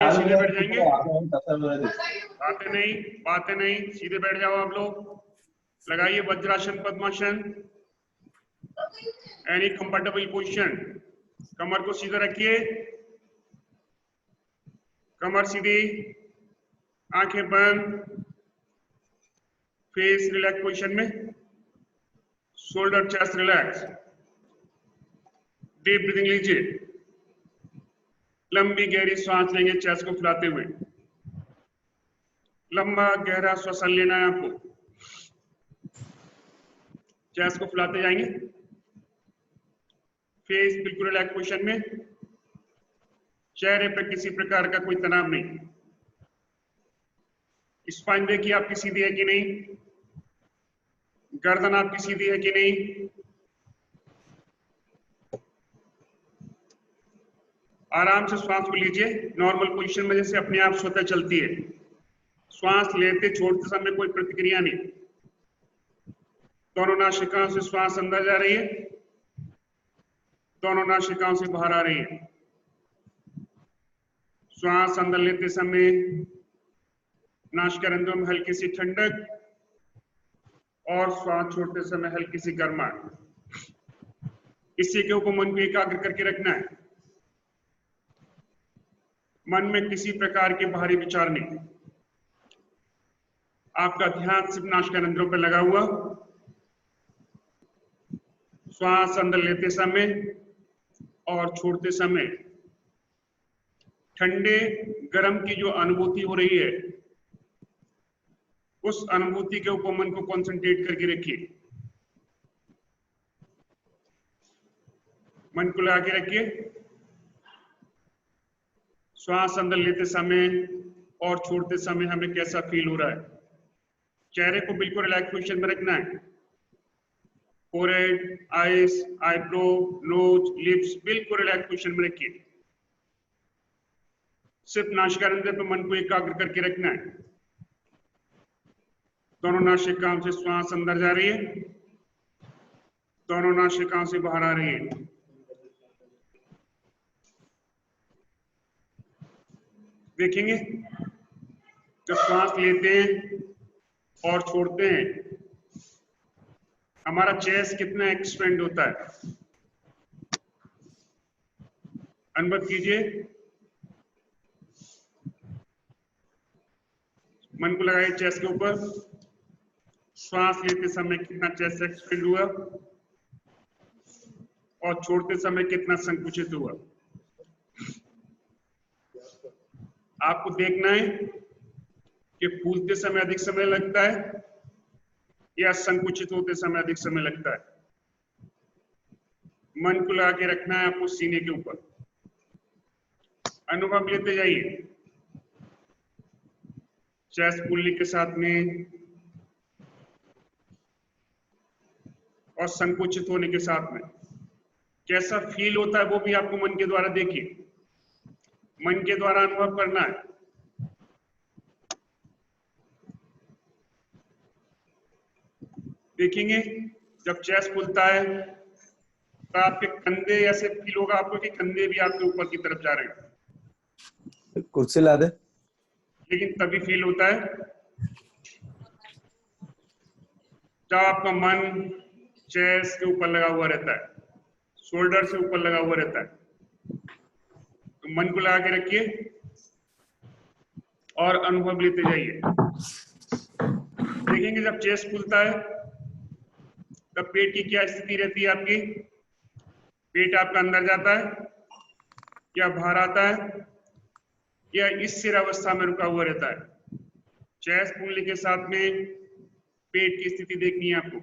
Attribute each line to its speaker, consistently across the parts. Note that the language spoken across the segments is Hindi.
Speaker 1: सीधे बैठ जाएंगे। बातें नहीं, सीधे बैठ जाओ आप लोग। लगाइए वज्रासन, पद्मासन, एनी कंफर्टेबल पोजीशन। कमर को सीधा रखिए, कमर सीधी, आंखें बंद, फेस रिलैक्स पोजीशन में, shoulder chest relax. Deep breathing लीजिए, लंबी गहरी सांस लेंगे चेस्ट को फुलाते हुए। लंबा गहरा श्वासन लेना है आपको, चेस्ट को फुलाते जाएंगे। फेस बिल्कुल रिलैक्स पोजीशन में, चेहरे पर किसी प्रकार का कोई तनाव नहीं। स्पाइन देखिए आपकी सीधी है कि नहीं, गर्दन आपकी सीधी है कि नहीं। आराम से श्वास को लीजिए, नॉर्मल पोजीशन में जैसे अपने आप स्वतः चलती है। श्वास लेते छोड़ते समय कोई प्रतिक्रिया नहीं। दोनों नासिकाओं से श्वास अंदर जा रही है, दोनों नासिकाओं से बाहर आ रही है। श्वास अंदर लेते समय नासिकारंध्रों में हल्की सी ठंडक और श्वास छोड़ते समय हल्की सी गर्माहट। इसी के ऊपर मन को एकाग्र करके रखना है। मन में किसी प्रकार के बाहरी विचार नहीं, आपका ध्यान सिर्फ नासिकारंध्रों पर लगा हुआ। श्वास अंदर लेते समय और छोड़ते समय ठंडे गर्म की जो अनुभूति हो रही है, उस अनुभूति के ऊपर मन को कंसंट्रेट करके रखिए। मन को लगा के रखिए। श्वास अंदर लेते समय और छोड़ते समय हमें कैसा फील हो रहा है। चेहरे को बिल्कुल रिलैक्स पोजीशन में रखना है। Forehead, eyes, eyebrow, nose, lips बिल्कुल रिलैक्स पोजीशन में रखिए। सिर्फ नासिकारंध्र पर मन को एकाग्र करके रखना है। दोनों नासिकाओं से श्वास अंदर जा रही है, दोनों नासिकाओं से बाहर आ रही है। देखेंगे जब श्वास लेते हैं और छोड़ते हैं हमारा चेस्ट कितना एक्सपेंड होता है। अनुभव कीजिए, मन को लगाइए चेस्ट के ऊपर। श्वास लेते समय कितना चेस्ट एक्सपेंड हुआ और छोड़ते समय कितना संकुचित हुआ। आपको देखना है कि फूलते समय अधिक समय लगता है या संकुचित होते समय अधिक समय लगता है। मन को लगा के रखना है आपको सीने के ऊपर। अनुभव लेते जाइए, चेस्ट फूलने के साथ में और संकुचित होने के साथ में कैसा फील होता है वो भी आपको मन के द्वारा देखिए। मन के द्वारा अनुभव करना है। देखेंगे जब चेस्ट खुलता है तो आपके कंधे ऐसे फील होगा आपको कि कंधे भी आपके ऊपर की तरफ जा रहे हैं।
Speaker 2: कुर्सी ला दे।
Speaker 1: लेकिन तभी फील होता है जब आपका मन चेस्ट के ऊपर लगा हुआ रहता है, शोल्डर से ऊपर लगा हुआ रहता है। तो मन को लगा के रखिए और अनुभव लेते जाइए। देखेंगे जब चेस्ट खुलता है तब पेट की क्या स्थिति रहती है आपकी। पेट आपका अंदर जाता है या बाहर आता है या इस स्थिर अवस्था में रुका हुआ रहता है। चेस्ट फूलने के साथ में पेट की स्थिति देखनी है आपको।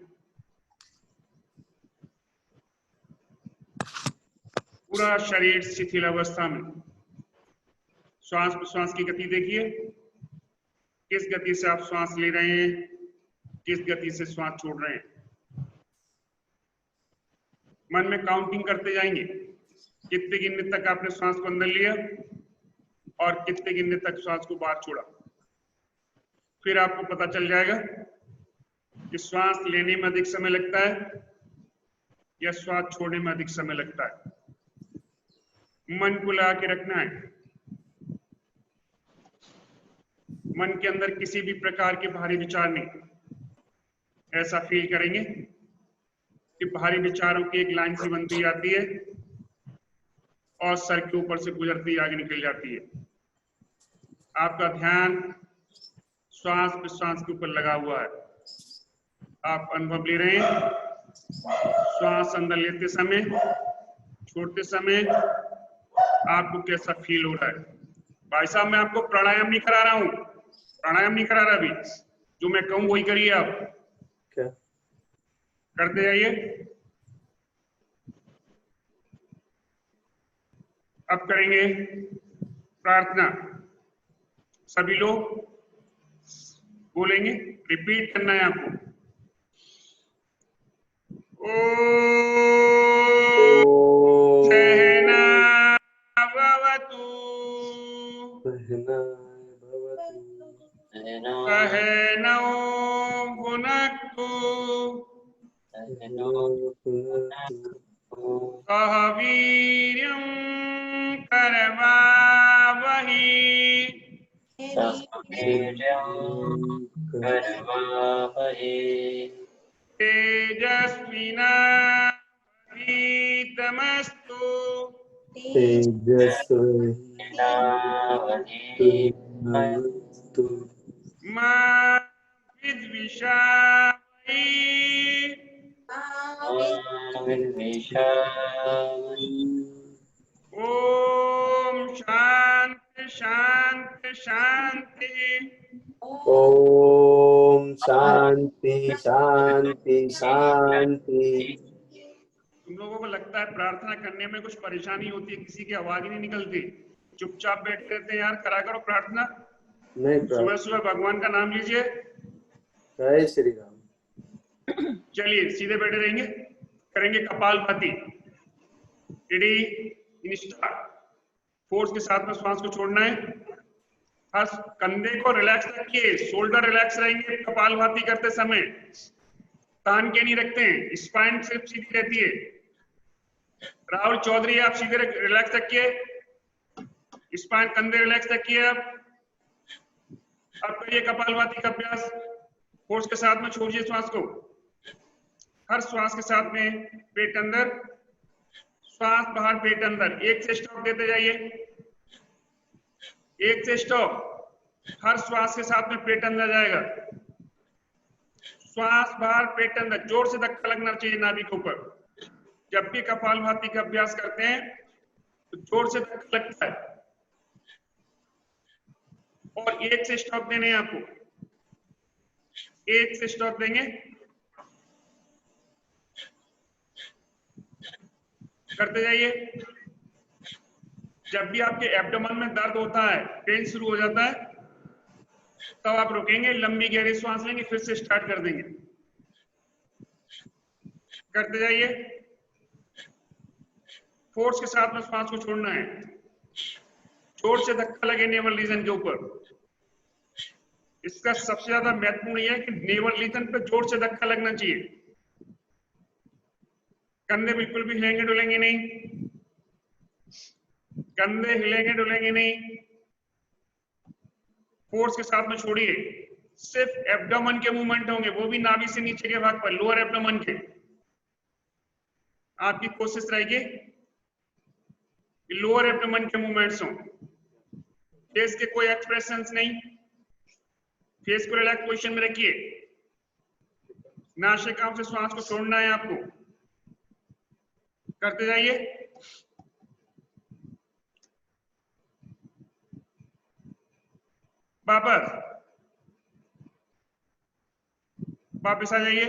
Speaker 1: पूरा शरीर शिथिल अवस्था में। श्वास प्रश्वास की गति देखिए, किस गति से आप श्वास ले रहे हैं, किस गति से श्वास छोड़ रहे हैं। मन में काउंटिंग करते जाएंगे, कितने गिनने तक आपने श्वास को अंदर लिया और कितने गिनने तक श्वास को बाहर छोड़ा। फिर आपको पता चल जाएगा कि श्वास लेने में अधिक समय लगता है या श्वास छोड़ने में अधिक समय लगता है। मन को लगा के रखना है। मन के अंदर किसी भी प्रकार के भारी विचार नहीं। ऐसा फील करेंगे कि भारी विचारों की एक लाइन सी बनती जाती है और सर के ऊपर से गुजरती आगे निकल जाती है। आपका ध्यान श्वास प्रश्वास के ऊपर लगा हुआ है। आप अनुभव ले रहे हैं, श्वास अंदर लेते समय, छोड़ते समय आपको कैसा फील हो रहा है। भाई साहब, मैं आपको प्राणायाम नहीं करा रहा हूं, प्राणायाम नहीं करा रहा अभी। जो मैं कहूं वही करिए आप।
Speaker 2: क्या
Speaker 1: करते जाइए। अब करेंगे प्रार्थना। सभी लोग बोलेंगे, रिपीट करना है आपको। ओम सहना भवतु सहनौ भुनक्तु सह वीर्यं करवावहि तेजस्विनावधीतमस्तु
Speaker 2: तेजस्विनावधीतमस्तु
Speaker 1: मा विद्विषावहि ओम शांति शांति शांति।
Speaker 2: ओम शांति शांति शांति।
Speaker 1: तुम लोगों को लगता है प्रार्थना करने में कुछ परेशानी होती है, किसी की आवाज ही नहीं निकलती, चुपचाप बैठे रहते हैं। यार करा करो प्रार्थना।
Speaker 2: नहीं,
Speaker 1: सुबह सुबह भगवान का नाम लीजिए।
Speaker 2: जय श्री राम।
Speaker 1: चलिए सीधे बैठे रहेंगे, करेंगे kapalbhati. Ready, in start. Force के साथ में श्वास को छोड़ना है। हर कंधे को रिलैक्स रखिए, शोल्डर रिलैक्स रहेंगे कपालभाति करते समय, तान के नहीं रखते हैं, स्पाइन सिर्फ सीधी रहती है। राहुल चौधरी आप सीधे रिलैक्स रखिए, स्पाइन कंधे रिलैक्स रखिए। अब करिए कपालभाति का अभ्यास। फोर्स के साथ में छोड़िए श्वास को। हर श्वास के साथ में पेट अंदर, श्वास बाहर, पेट अंदर। एक से स्टॉप देते जाइए, एक से स्टॉप। हर श्वास के साथ में पेट अंदर जाएगा, श्वास बाहर, पेट अंदर। जोर से धक्का लगना चाहिए नाभि के ऊपर। जब भी कपालभाति का अभ्यास करते हैं तो जोर से धक्का लगता है। और एक से स्टॉप देने हैं आपको, एक से स्टॉप देंगे। करते जाइए। जब भी आपके एब्डोमेन में दर्द होता है, पेन शुरू हो जाता है, तब आप रुकेंगे, लंबी गहरी श्वास लेंगे, फिर से स्टार्ट कर देंगे। करते जाइए। फोर्स के साथ में श्वास को छोड़ना है। जोर से धक्का लगे नेवल रीजन के ऊपर। इसका सबसे ज्यादा महत्वपूर्ण यह है कि नेवल रीजन पे जोर से धक्का लगना चाहिए। कंधे बिल्कुल भी हिलेंगे डुलेंगे नहीं, कंधे हिलेंगे डुलेंगे नहीं। फोर्स के साथ में छोड़िए। सिर्फ एब्डोमेन के मूवमेंट होंगे, वो भी नाभि से नीचे के भाग पर, लोअर एब्डोमेन के। आपकी कोशिश रहेगी लोअर एब्डोमेन के मूवमेंट्स हों। फेस के कोई एक्सप्रेशंस नहीं, फेस को रिलैक्स पोजीशन में रखिए। नासिकाओं से श्वास को छोड़ना है आपको। करते जाइए। वापस आ जाइए।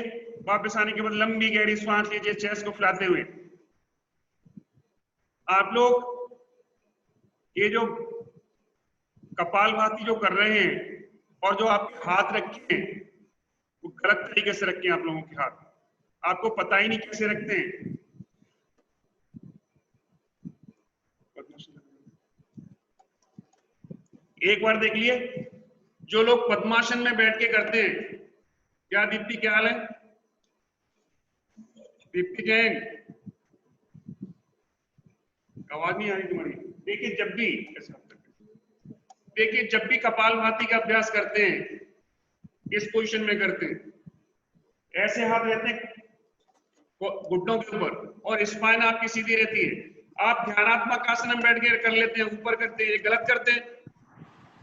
Speaker 1: वापस आने के बाद लंबी गहरी श्वास लीजिए, चेस्ट को फैलाते हुए। आप लोग ये जो कपालभाति जो कर रहे हैं और जो आपके हाथ रखे हैं वो गलत तरीके से रखे हैं। आप लोगों के हाथ आपको पता ही नहीं कैसे रखते हैं। एक बार देख लिए, जो लोग पद्मासन में बैठ के करते हैं। क्या दीप्ति, क्या हाल है दीप्ति जैन? आवाज नहीं आ रही तुम्हारी। देखिए जब भी देखिए जब भी कपालभाति का अभ्यास करते हैं, इस पोजीशन में करते हैं, ऐसे हाथ रहते हैं घुटनों के ऊपर और स्पाइन आपकी सीधी रहती है। आप ध्यानात्मक आसन में बैठ के कर लेते हैं, ऊपर करते हैं, ये गलत करते हैं।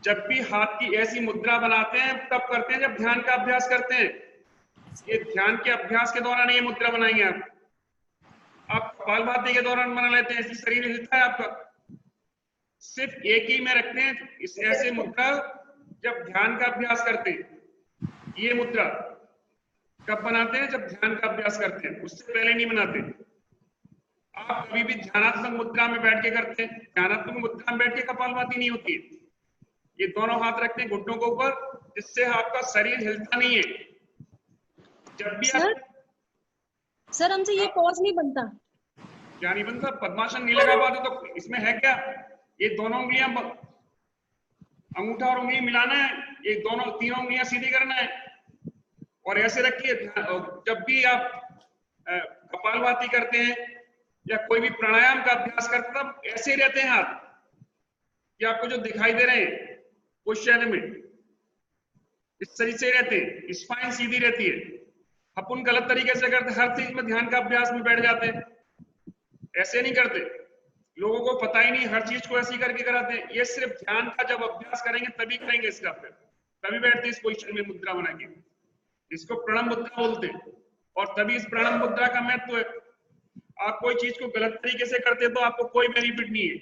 Speaker 1: जब भी हाथ की ऐसी मुद्रा बनाते हैं तब करते हैं जब ध्यान का अभ्यास करते हैं। ये ध्यान के अभ्यास के दौरान ये मुद्रा बनाएंगे आप कपालभाति के दौरान बना लेते हैं, ऐसे शरीर हिलता है आपका। सिर्फ एक ही में रखते हैं इस ऐसे मुद्रा जब ध्यान का अभ्यास करते हैं। ये मुद्रा कब बनाते हैं? जब ध्यान का अभ्यास करते हैं, उससे पहले नहीं बनाते। आप कभी भी ध्यानात्मक मुद्रा में बैठ के करते हैं, ध्यानात्मक मुद्रा में बैठ के कपालभाति नहीं होती है। ये दोनों हाथ रखते हैं घुटनों के ऊपर, जिससे आपका शरीर हिलता नहीं है। जब भी
Speaker 3: सर हमसे ये पॉज नहीं बनता।
Speaker 1: क्या नहीं बनता? पद्मासन नहीं लगा पाते तो इसमें है क्या? ये दोनों उंगलियां, अंगूठा और उंगली मिलाना है, ये दोनों तीनों उंगलियां सीधी करना है और ऐसे रखिए। जब भी आप कपालभाति करते हैं या कोई भी प्राणायाम का अभ्यास करते हैं तब ऐसे ही रहते हैं हाथ। ये आपको जो दिखाई दे रहे हैं पोस्चर में इस तरीके से रहते हैं, स्पाइन सीधी रहती है। अपन गलत तरीके से करते, हर चीज में ध्यान का अभ्यास में बैठ जाते हैं, ऐसे नहीं करते। लोगों को पता ही नहीं, हर चीज को ऐसे ही करके कराते हैं। ये सिर्फ ध्यान का जब अभ्यास करेंगे तभी करेंगे इसका अभ्यास, तभी बैठते इस पोजीशन में मुद्रा बना के। इसको प्रणव मुद्रा बोलते हैं और तभी इस प्रणव मुद्रा का महत्व है। आप कोई चीज को गलत तरीके से करते तो आपको कोई बेनिफिट नहीं है।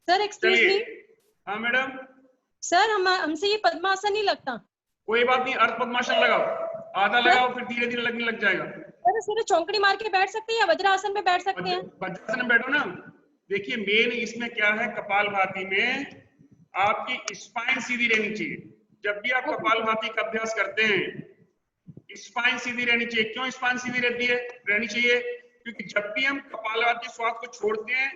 Speaker 3: Sir excuse me.
Speaker 1: हाँ मैडम।
Speaker 3: सर हमसे ये पद्मासन नहीं लगता।
Speaker 1: कोई बात नहीं, अर्ध पद्मासन लगाओ, आधा लगाओ, फिर धीरे धीरे लगने लग जाएगा।
Speaker 3: सर चौकड़ी मार के बैठ सकते हैं या वज्रासन में बैठ सकते हैं?
Speaker 1: वज्रासन में बैठो ना। देखिए मेन इसमें क्या है, कपालभाति में आपकी स्पाइन सीधी रहनी चाहिए। जब भी आप कपालभाति का अभ्यास करते हैं स्पाइन सीधी रहनी चाहिए। क्यों स्पाइन सीधी रहनी चाहिए? क्योंकि जब भी हम कपालभाति श्वास को छोड़ते हैं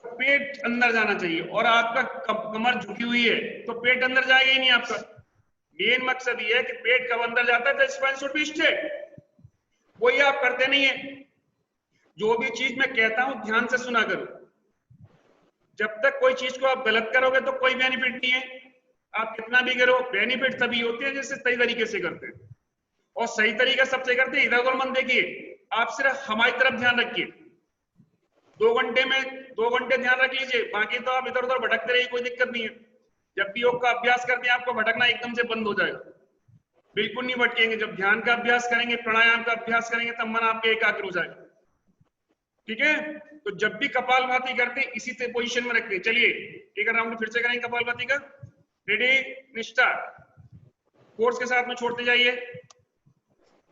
Speaker 1: तो पेट अंदर जाना चाहिए और आपका कमर झुकी हुई है तो पेट अंदर जाएगा ही नहीं आपका। मेन मकसद ये है कि पेट कब अंदर जाता है तो स्पाइन शुड बी स्ट्रेट। वही आप करते नहीं है। जो भी चीज मैं कहता हूं ध्यान से सुना करो। जब तक कोई चीज को आप गलत करोगे तो कोई बेनिफिट नहीं है। आप कितना भी करो, बेनिफिट तभी होते हैं जैसे सही तरीके से करते हैं। और सही तरीका सबसे करते हैं, इधर उधर मत देखिए, आप सिर्फ हमारी तरफ ध्यान रखिए। 2 घंटे में 2 घंटे ध्यान रख लीजिए, बाकी तो आप इधर उधर भटकते रहिए, कोई दिक्कत नहीं है। जब भी योग का अभ्यास करते हैं आपको भटकना एकदम से बंद हो जाएगा, बिल्कुल नहीं भटकेंगे। जब ध्यान का अभ्यास करेंगे, प्राणायाम का अभ्यास करेंगे तब मन आपके एकाग्र हो जाएगा। ठीक है, तो जब भी कपालभाति करते हैं इसी पोजीशन में रखते हैं। चलिए एक राउंड फिर से करेंगे कपालभाति का। Ready start. फोर्स के साथ में छोड़ते जाइए,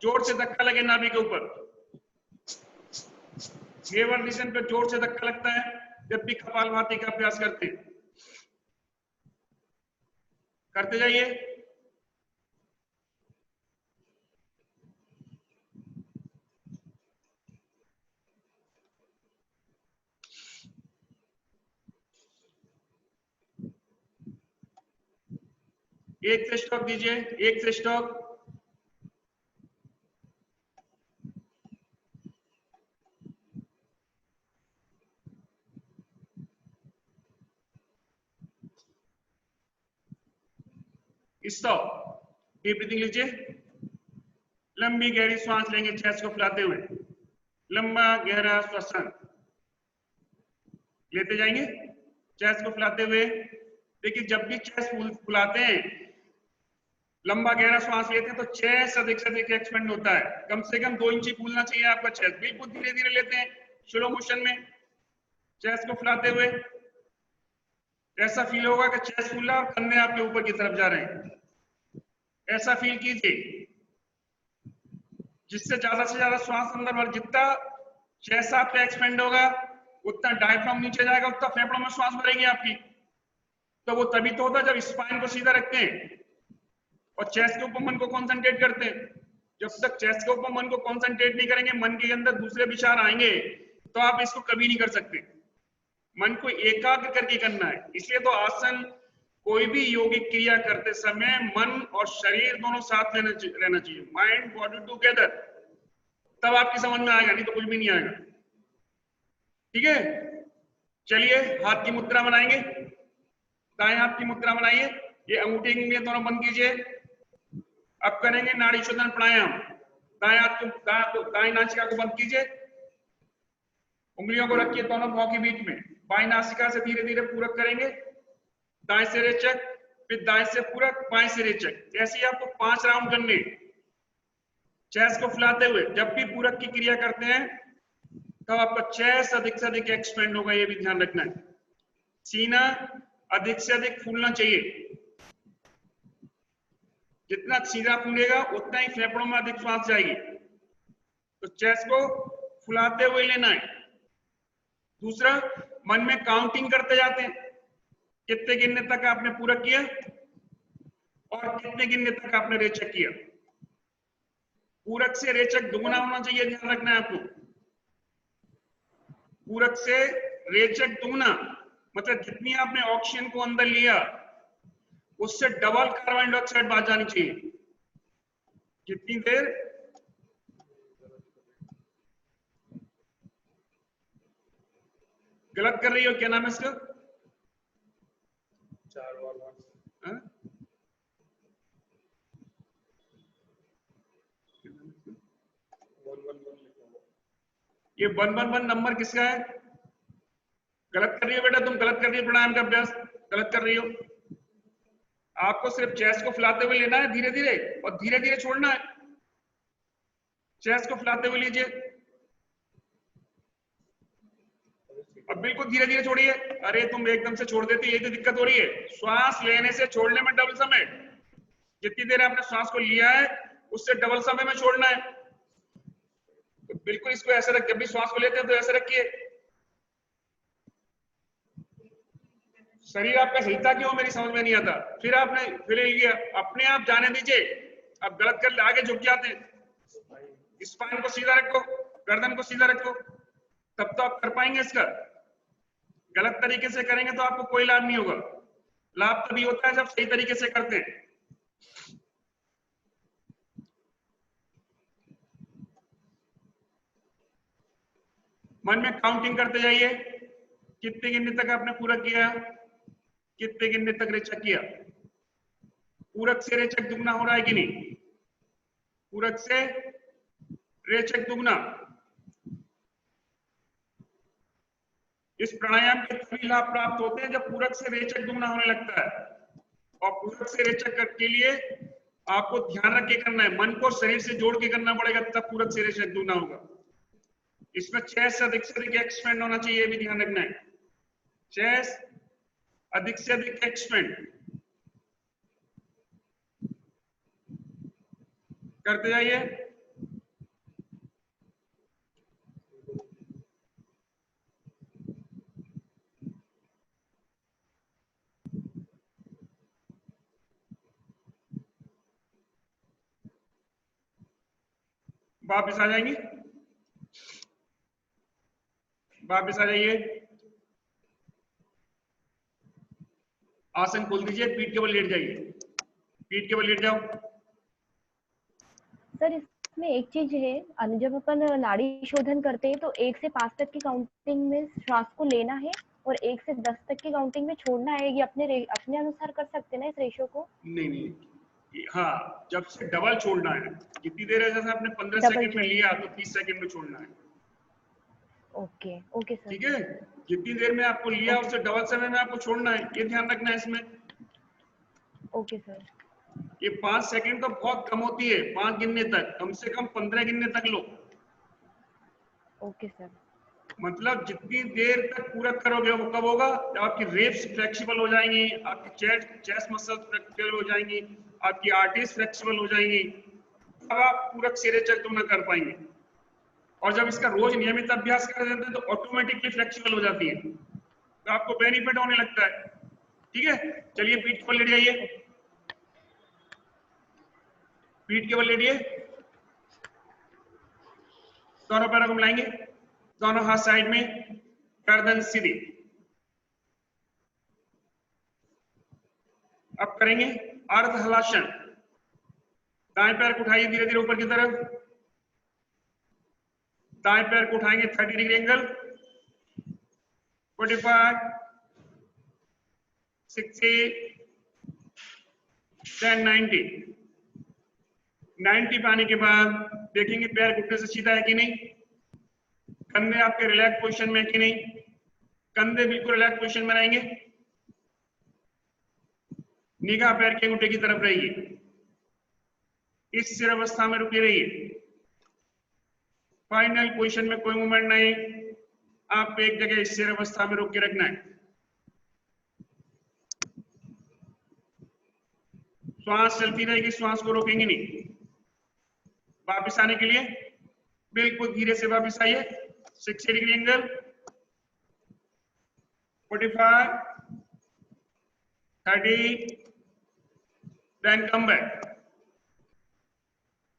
Speaker 1: जोर से धक्का लगे नाभि के ऊपर। घेवर निशान पे जोर से धक्का लगता है जब भी कपालभाति का अभ्यास करते हैं। करते जाइए। एक से स्टॉक दीजिए, एक से स्टॉक। स्टॉप। डीप ब्रीथिंग लीजिए, लंबी गहरी सांस लेंगे चेस्ट को फुलाते हुए। लंबा गहरा श्वसन लेते जाएंगे चेस्ट को फुलाते हुए। देखिए जब भी चेस्ट फुलाते हैं, लंबा गहरा सांस लेते हैं तो चेस्ट अधिक से अधिक एक्सपेंड होता है। कम से कम 2 इंच फूलना चाहिए आपका चेस्ट। बिल्कुल धीरे धीरे लेते हैं, स्लो मोशन में चेस्ट को फुलाते हुए। ऐसा फील होगा कि चेस्ट फूल रहा है और कंधे आपके ऊपर की तरफ जा रहे हैं। ऐसा फील कीजिए। जिससे ज्यादा से ज्यादा श्वास अंदर भर, जितना चेस्ट आपका एक्सपेंड होगा उतना डायफ्राम नीचे जाएगा, उतना फेफड़ों में श्वास भरेगी आपकी। तो वो तभी तो होता है जब स्पाइन को सीधा रखते हैं और चेस्ट के ऊपर मन को कंसंट्रेट करते हैं। जब तक चेस्ट के ऊपर मन को कंसंट्रेट नहीं करेंगे, मन के अंदर दूसरे विचार आएंगे, तो आप इसको कभी नहीं कर सकते। मन को एकाग्र करके करना है। इसलिए तो आसन, कोई भी योगिक क्रिया करते समय मन और शरीर दोनों साथ रहना चाहिए, माइंड बॉडी टुगेदर, तब आपकी समझ में आएगा, नहीं तो कुछ भी नहीं आएगा। ठीक है, चलिए हाथ की मुद्रा बनाएंगे। दाएं हाथ की मुद्रा बनाइए, ये अंगूठी की उंगलियां दोनों बंद कीजिए। अब करेंगे नाड़ी शोधन प्राणायाम। दाएं हाथ को दाएं नासिका को बंद कीजिए, उंगलियों को रखिए दोनों भौं के बीच में, बाएं नासिका से धीरे धीरे पूरक करेंगे, दाएं से रेचक, फिर दाएं से पूरक, बाएं से रेचक। ऐसे ही आपको 5 राउंड करने। चेस्ट को फुलाते हुए, जब भी पूरक की क्रिया करते हैं तब आपका चेस्ट अधिक से अधिक एक्सपेंड होगा, ये भी ध्यान रखना है। सीना अधिक से अधिक फूलना चाहिए, जितना सीधा फूलेगा उतना ही फेफड़ों में अधिक श्वास जाएगी। तो चेस्ट को फुलाते हुए लेना है। दूसरा, मन में काउंटिंग करते जाते हैं, कितने गिनने तक आपने पूरक किया और कितने गिनने तक आपने रेचक किया। पूरक से रेचक दुगुना होना चाहिए, ध्यान रखना है आपको। पूरक से रेचक दुगुना मतलब जितनी आपने ऑक्सीजन को अंदर लिया उससे डबल कार्बन डाइऑक्साइड बाहर जानी चाहिए। कितनी देर? गलत कर रही हो, क्या नाम है इसका?
Speaker 2: 4 वाला।
Speaker 1: हाँ? ये 111 नंबर किसका है? गलत कर रही हो बेटा, तुम गलत कर रही हो प्राणायाम का अभ्यास, गलत कर रही हो। आपको सिर्फ चेस्ट को फुलाते हुए लेना है धीरे धीरे, और धीरे धीरे छोड़ना है। चेस्ट को फुलाते हुए लीजिए और बिल्कुल धीरे धीरे छोड़िए। अरे तुम एकदम से छोड़ देती, यही तो दिक्कत हो रही है। श्वास लेने से छोड़ने में डबल समय, जितनी देर आपने श्वास को लिया है उससे डबल समय में छोड़ना है। तो बिल्कुल इसको ऐसे रख, जब भी श्वास को लेते हैं तो ऐसे रखिए। शरीर आपका हिलता क्यों, मेरी समझ में नहीं आता। फिर आपने फिर लिया, अपने आप जाने दीजिए। अब गलत कर आगे झुक जाते हैं। स्पाइन को सीधा रखो, गर्दन को सीधा रखो, तब तो आप कर पाएंगे इसका। गलत तरीके से करेंगे तो आपको कोई लाभ नहीं होगा। लाभ तभी होता है जब सही तरीके से करते हैं। मन में काउंटिंग करते जाइए, कितने गिनने तक आपने पूरा किया, कितने गिनने तक रेचक किया। पूरक से रेचक दुगना हो रहा है कि नहीं? पूरक से रेचक दुगना। इस प्राणायाम के तभी लाभ प्राप्त होते हैं जब पूरक से रेचक दुगना होने लगता है। और पूरक से रेचक के लिए आपको ध्यान रख के करना है, मन को शरीर से जोड़ के करना पड़ेगा, तब पूरक से रेचक दुगना होगा। इसमें चेस्ट अधिक से अधिक एक्सपेंड होना चाहिए, भी ध्यान रखना है। चेस्ट अधिक से अधिक एक्सपेंड करते जाइए। वापिस आ जाएंगे, वापिस आ जाइए। आसन खोल दीजिए, पीठ के बल लेट जाइए, पीठ के बल लेट जाओ।
Speaker 4: सर इसमें एक चीज है, जब अपन नाड़ी शोधन करते हैं तो 1 से 5 तक की काउंटिंग में श्वास को लेना है और 1 से 10 तक की काउंटिंग में छोड़ना है। ये अपने अनुसार कर सकते हैं ना इस रेशो को?
Speaker 1: नहीं नहीं, हाँ, जब से डबल छोड़ना है। जितनी देर है, जैसे आपने 15 सेकंड में लिया तो 30 सेकंड में छोड़ना है।
Speaker 4: ओके ओके सर,
Speaker 1: ठीक है, जितनी देर में आपको लिया उससे डबल समय में आपको छोड़ना है, ये ध्यान रखना है इसमें।
Speaker 4: Okay sir.
Speaker 1: ये 5 सेकंड तो बहुत कम होती है, 5 गिनने तक, कम से कम 15 गिनने तक लो।
Speaker 4: Okay sir.
Speaker 1: मतलब जितनी देर तक पूरा करोगे वो कब होगा? जब आपकी रिब्स फ्लेक्सिबल हो जाएंगी, आपकी चेस्ट मसल्स फ्लेक्सिबल हो जाएंगी, आपकी आर्टरीज फ्लेक्सिबल हो जाएंगी, तब आप पूरक से रेचक दुगना कर पाएंगे। और जब इसका रोज नियमित अभ्यास कर देते हैं तो ऑटोमेटिकली फ्लेक्सिबल हो जाती है, तो आपको बेनिफिट होने लगता है। ठीक है, चलिए पीठ पर लेट जाइए, पीठ के बल लेटिए, दोनों पैरों को मिलाएंगे, दोनों हाथ साइड में, गर्दन सीधी। अब करेंगे अर्ध हलासन। दाएं पैर को उठाइए धीरे धीरे ऊपर की तरफ, दाएं पैर को उठाएंगे 30 डिग्री एंगल, 45, 60, then 90. 90 पाने के बाद देखेंगे पैर घुटने से सीधा है कि नहीं, कंधे आपके रिलैक्स पोजीशन में है कि नहीं, कंधे बिल्कुल रिलैक्स पोजीशन में रहेंगे, निगाह पैर के अंगूठे की तरफ रहेगी, इस स्थिर अवस्था में रुके रहिए। फाइनल पोजीशन में कोई मूवमेंट नहीं, आपको एक जगह स्थिर अवस्था में रोक के रखना है। श्वास चलती रहेगी, श्वास को रोकेंगे नहीं। वापस आने के लिए बिल्कुल धीरे से वापस आइए। 60 degree angle, 45, 30, then come back.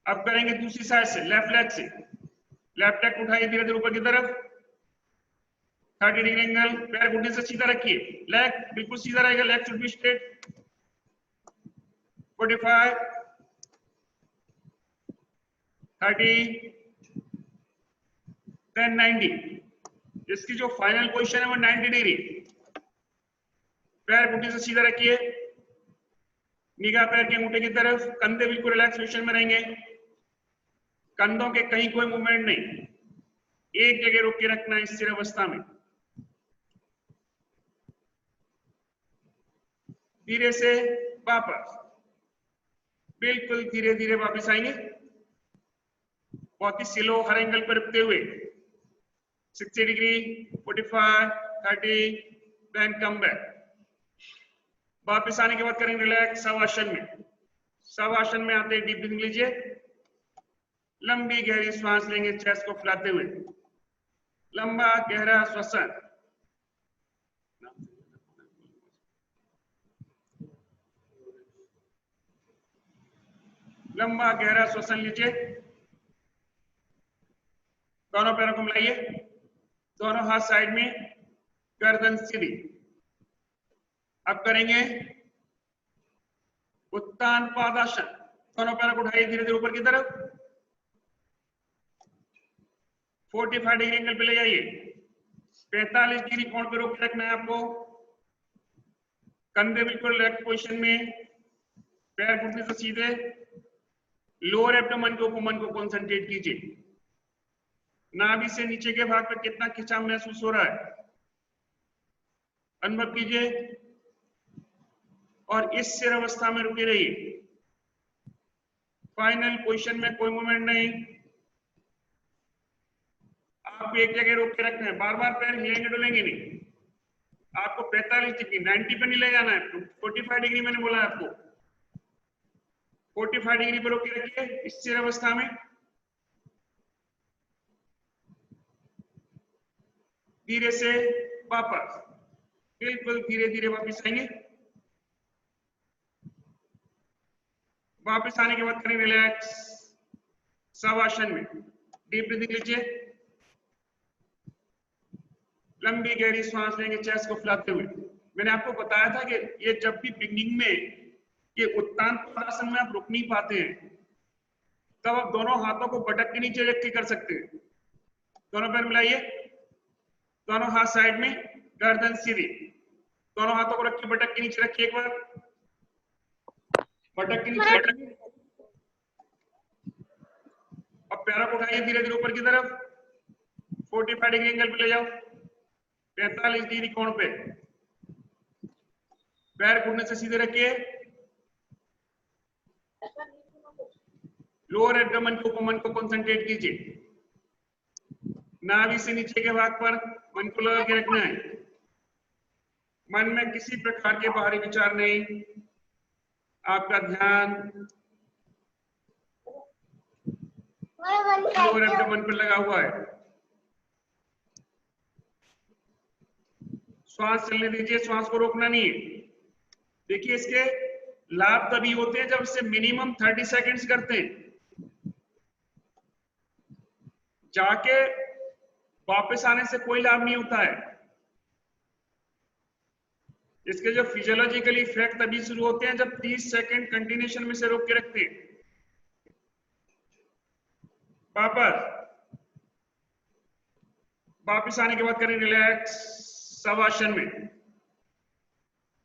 Speaker 1: अब करेंगे दूसरी साइड से, लेफ्ट लेग से। लेफ्ट लेग उठाइए धीरे धीरे ऊपर की तरफ, 30 डिग्री एंगल, पैर घुटने से सीधा रखिए, लेग बिल्कुल सीधा रहेगा, leg should be straight. 45, 30, then 90। इसकी जो फाइनल पोजीशन है वो 90 डिग्री। पैर घुटने से सीधा रखिए, निगाह पैर के अंगूठे की तरफ, कंधे बिल्कुल रिलैक्स पोजीशन में रहेंगे, कंधों के कहीं कोई मूवमेंट नहीं, एक जगह रोक के रखना है स्थिर अवस्था में। धीरे से वापस, बिल्कुल धीरे धीरे वापस आएंगे, बहुत ही स्लो हर एंगल पर रुकते हुए। 60 डिग्री, 45, 30, देन कम बैक। वापस आने के बाद करेंगे रिलैक्स शवासन में। शवासन में आते डीप ब्रीथिंग लीजिए, लंबी गहरी सांस लेंगे चेस्ट को फैलाते हुए, लंबा गहरा श्वसन। लंबा गहरा श्वसन लीजिए, दोनों पैरों को मिलाइए, दोनों हाथ साइड में, गर्दन सीधी। अब करेंगे उत्तान पादासन। दोनों पैरों को उठाइए धीरे धीरे ऊपर की तरफ, 45 डिग्री एंगल पे ले जाइए, 45 डिग्री कोण पे रोक के रखना है आपको, कंधे बिल्कुल लेफ्ट पोजीशन में, पैर घुटने से सीधे, लोअर एब्डोमेन के ऊपर मन को कंसंट्रेट कीजिए। नाभि से नीचे के भाग पर कितना खिंचाव महसूस हो रहा है अनुभव कीजिए, और इस स्थिर अवस्था में रुके रहिए। फाइनल पोजीशन में कोई मूवमेंट नहीं, आपको एक जगह रोक के रखना है, बार बार पैर हिलेंगे डुलेंगे नहीं। आपको 45 डिग्री 90 पे नहीं ले जाना है, 45 डिग्री मैंने बोला आपको, 45 डिग्री पे रोक के रखिए स्थिर अवस्था में। धीरे से वापस, बिल्कुल धीरे धीरे वापस आएंगे। वापस आने के बाद करें रिलैक्स शवासन में। डीप ब्रीथिंग लीजिए, लंबी गहरी सांस लेंगे चेस्ट को फैलाते हुए। मैंने आपको बताया था कि ये जब भी बिगनिंग में ये उत्तान पदासन में आप रुक नहीं पाते हैं, तब आप दोनों हाथों को पटक के नीचे रख के कर सकते हैं। दोनों पैर मिलाइए, दोनों हाथ साइड में, गर्दन सीधी, दोनों हाथों को रख के पटक के नीचे रखिए, एक बार पटक के नीचे रखिए। अब पैरों को उठाइए धीरे धीरे ऊपर की तरफ, 45 डिग्री एंगल पे ले जाओ, 45 डिग्री कोण पे, पैर घुटने से सीधे रखिए, लोअर एब्डोमेन के ऊपर मन को कंसंट्रेट कीजिए, नाभि से नीचे के भाग पर मन को लगा के रखना है, मन में किसी प्रकार के बाहरी विचार नहीं, आपका ध्यान लोअर एब्डोमेन पर लगा हुआ है। श्वास चलने दीजिए, श्वास को रोकना नहीं है। देखिए इसके लाभ तभी होते हैं जब इसे मिनिमम 30 सेकंड्स करते हैं, जाके वापस आने से कोई लाभ नहीं होता है। इसके जो फिजियोलॉजिकली इफेक्ट तभी शुरू होते हैं जब 30 सेकंड कंटिन्यूशन में से रोक के रखते हैं। वापस आने के बाद करें रिलैक्स शवासन में।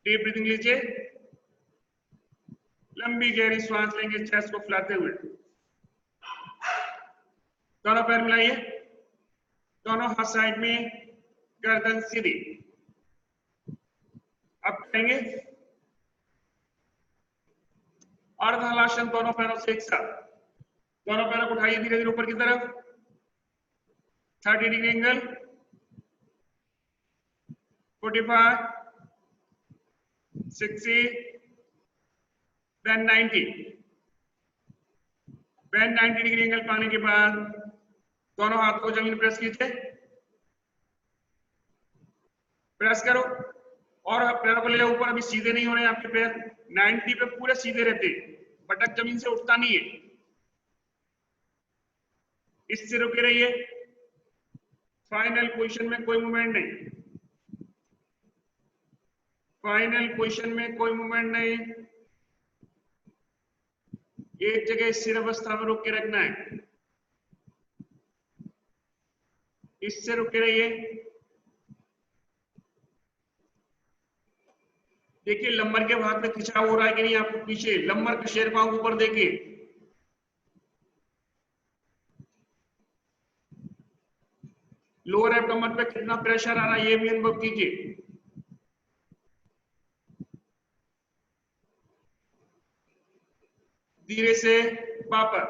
Speaker 1: डीप ब्रीथिंग लीजिए, लंबी गहरी श्वास लेंगे चेस्ट को फैलाते हुए। दोनों पैर मिलाइए, दोनों हाथ साइड में, गर्दन सीधी। अब करेंगे अर्ध हलासन, दोनों पैरों से एक साथ। दोनों पैरों को उठाइए धीरे धीरे ऊपर की तरफ, 30 degree angle, 45, 60, then 90। then 90 degree angle पाने के बाद दोनों हाथ को जमीन प्रेस कीजिए, प्रेस करो और पैरों को ले जाओ ऊपर। अभी सीधे नहीं हो रहे आपके पैर, 90 पे पूरे सीधे रहते, बटक जमीन से उठता नहीं है। इससे रुके रहिए, फाइनल पोजीशन में कोई मूवमेंट नहीं, फाइनल पोजीशन में कोई मूवमेंट नहीं, एक जगह स्थिर अवस्था में रोक के रखना है। इससे रुके रहिए। देखिए लंबर के भाग में खिंचाव हो रहा है कि नहीं आपको पीछे, लंबर का शेर पांव ऊपर देखिए, लोअर एब्डोमेन पे कितना प्रेशर आ रहा है ये भी अनुभव कीजिए। धीरे से वापस,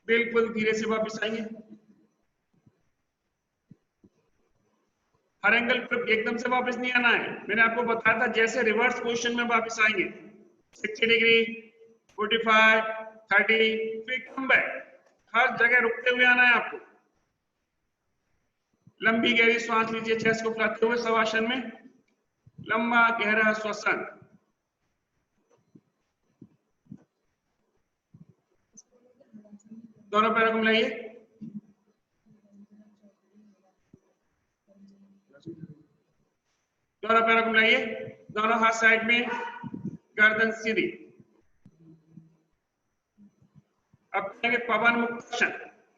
Speaker 1: बिल्कुल धीरे से वापस आएंगे। हर एंगल पर एकदम से वापस नहीं आना है, मैंने आपको बताया था जैसे रिवर्स पोजीशन में वापस आएंगे, 60 डिग्री, 45, 30, फिर कम बैक, हर जगह रुकते हुए आना है आपको। लंबी गहरी सांस लीजिए चेस्ट को फैलाते हुए शवासन में, लंबा गहरा श्वसन। दोनों पैरों को मिलाइए, दोनों पैरों को मिलाइए, दोनों हाथ साइड में, गर्दन सीधी। अब करेंगे पवन मुक्तासन,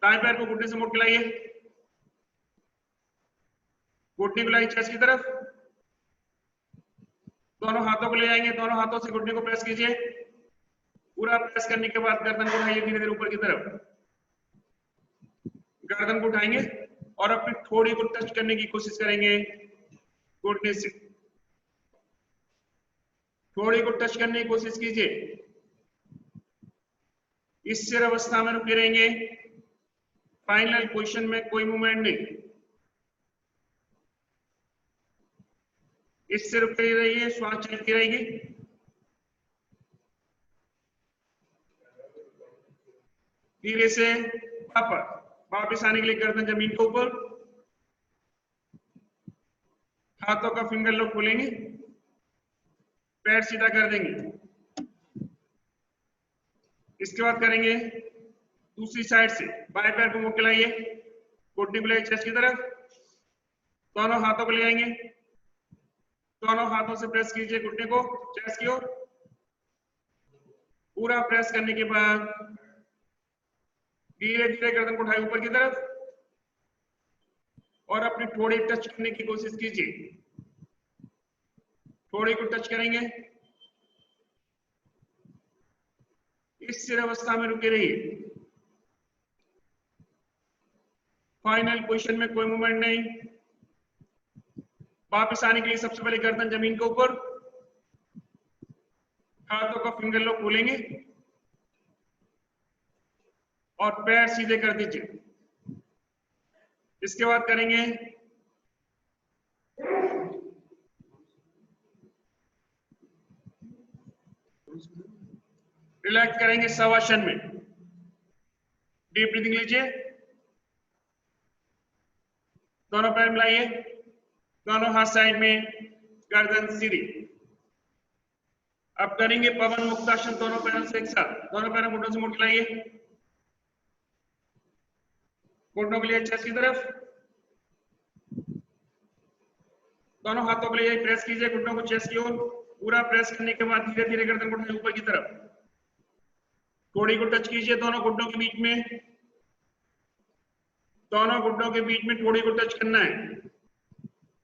Speaker 1: दाएं पैर को घुटने से मोड़ के लाइए, घुटने को लाइए चेस्ट की तरफ, दोनों हाथों को ले जाएंगे, दोनों हाथों से घुटने को प्रेस कीजिए, पूरा प्रेस करने के बाद गर्दन को उठाइए धीरे धीरे ऊपर की तरफ। गर्दन को उठाएंगे और अपनी ठोड़ी को टच करने की कोशिश करेंगे, घुटने से ठोड़ी को टच करने की कोशिश कीजिए। इस स्थिर अवस्था में रुके रहेंगे, फाइनल पोजीशन में कोई मूवमेंट नहीं, इससे रुके रहिए, श्वास चलती रहेगी। धीरे से वापस आने के लिए गर्दन जमीन के ऊपर, हाथों का फिंगर लोग खोलेंगे, पैर सीधा कर देंगे। इसके बाद करेंगे दूसरी साइड से, बाएं पैर को मुड़ के लाइए, घुटने को लाइए चेस्ट की तरफ, दोनों हाथों को ले आएंगे, दोनों हाथों से प्रेस कीजिए घुटने को चेस्ट की ओर। पूरा प्रेस करने के बाद धीरे धीरे गर्दन को उठाए ऊपर की तरफ और अपनी ठोड़ी टच करने की कोशिश कीजिए, ठोड़ी को टच करेंगे। इस स्थिर अवस्था में रुके रहिए, फाइनल पोजीशन में कोई मूवमेंट नहीं। वापस आने के लिए सबसे पहले गर्दन जमीन के ऊपर, हाथों का फिंगर लोग खोलेंगे और पैर सीधे कर दीजिए। इसके बाद करेंगे रिलैक्स करेंगे शवासन में, डीप ब्रीथिंग लीजिए, दोनों पैर मिलाइए, दोनों हाथ साइड में, गर्दन सीधी। अब करेंगे पवन मुक्तासन, दोनों पैरों से एक साथ, दोनों पैरों घुटनों से मुड़ के लाइए, घुटनों के लिए चेस्ट की तरफ, दोनों हाथों को ले प्रेस कीजिए घुटनों को चेस्ट की ओर। पूरा प्रेस करने के बाद धीरे धीरे गर्दन को उठाइए ऊपर की तरफ, ठोड़ी को टच कीजिए दोनों घुटनों के बीच में, दोनों घुटनों के बीच में ठोड़ी को टच करना है।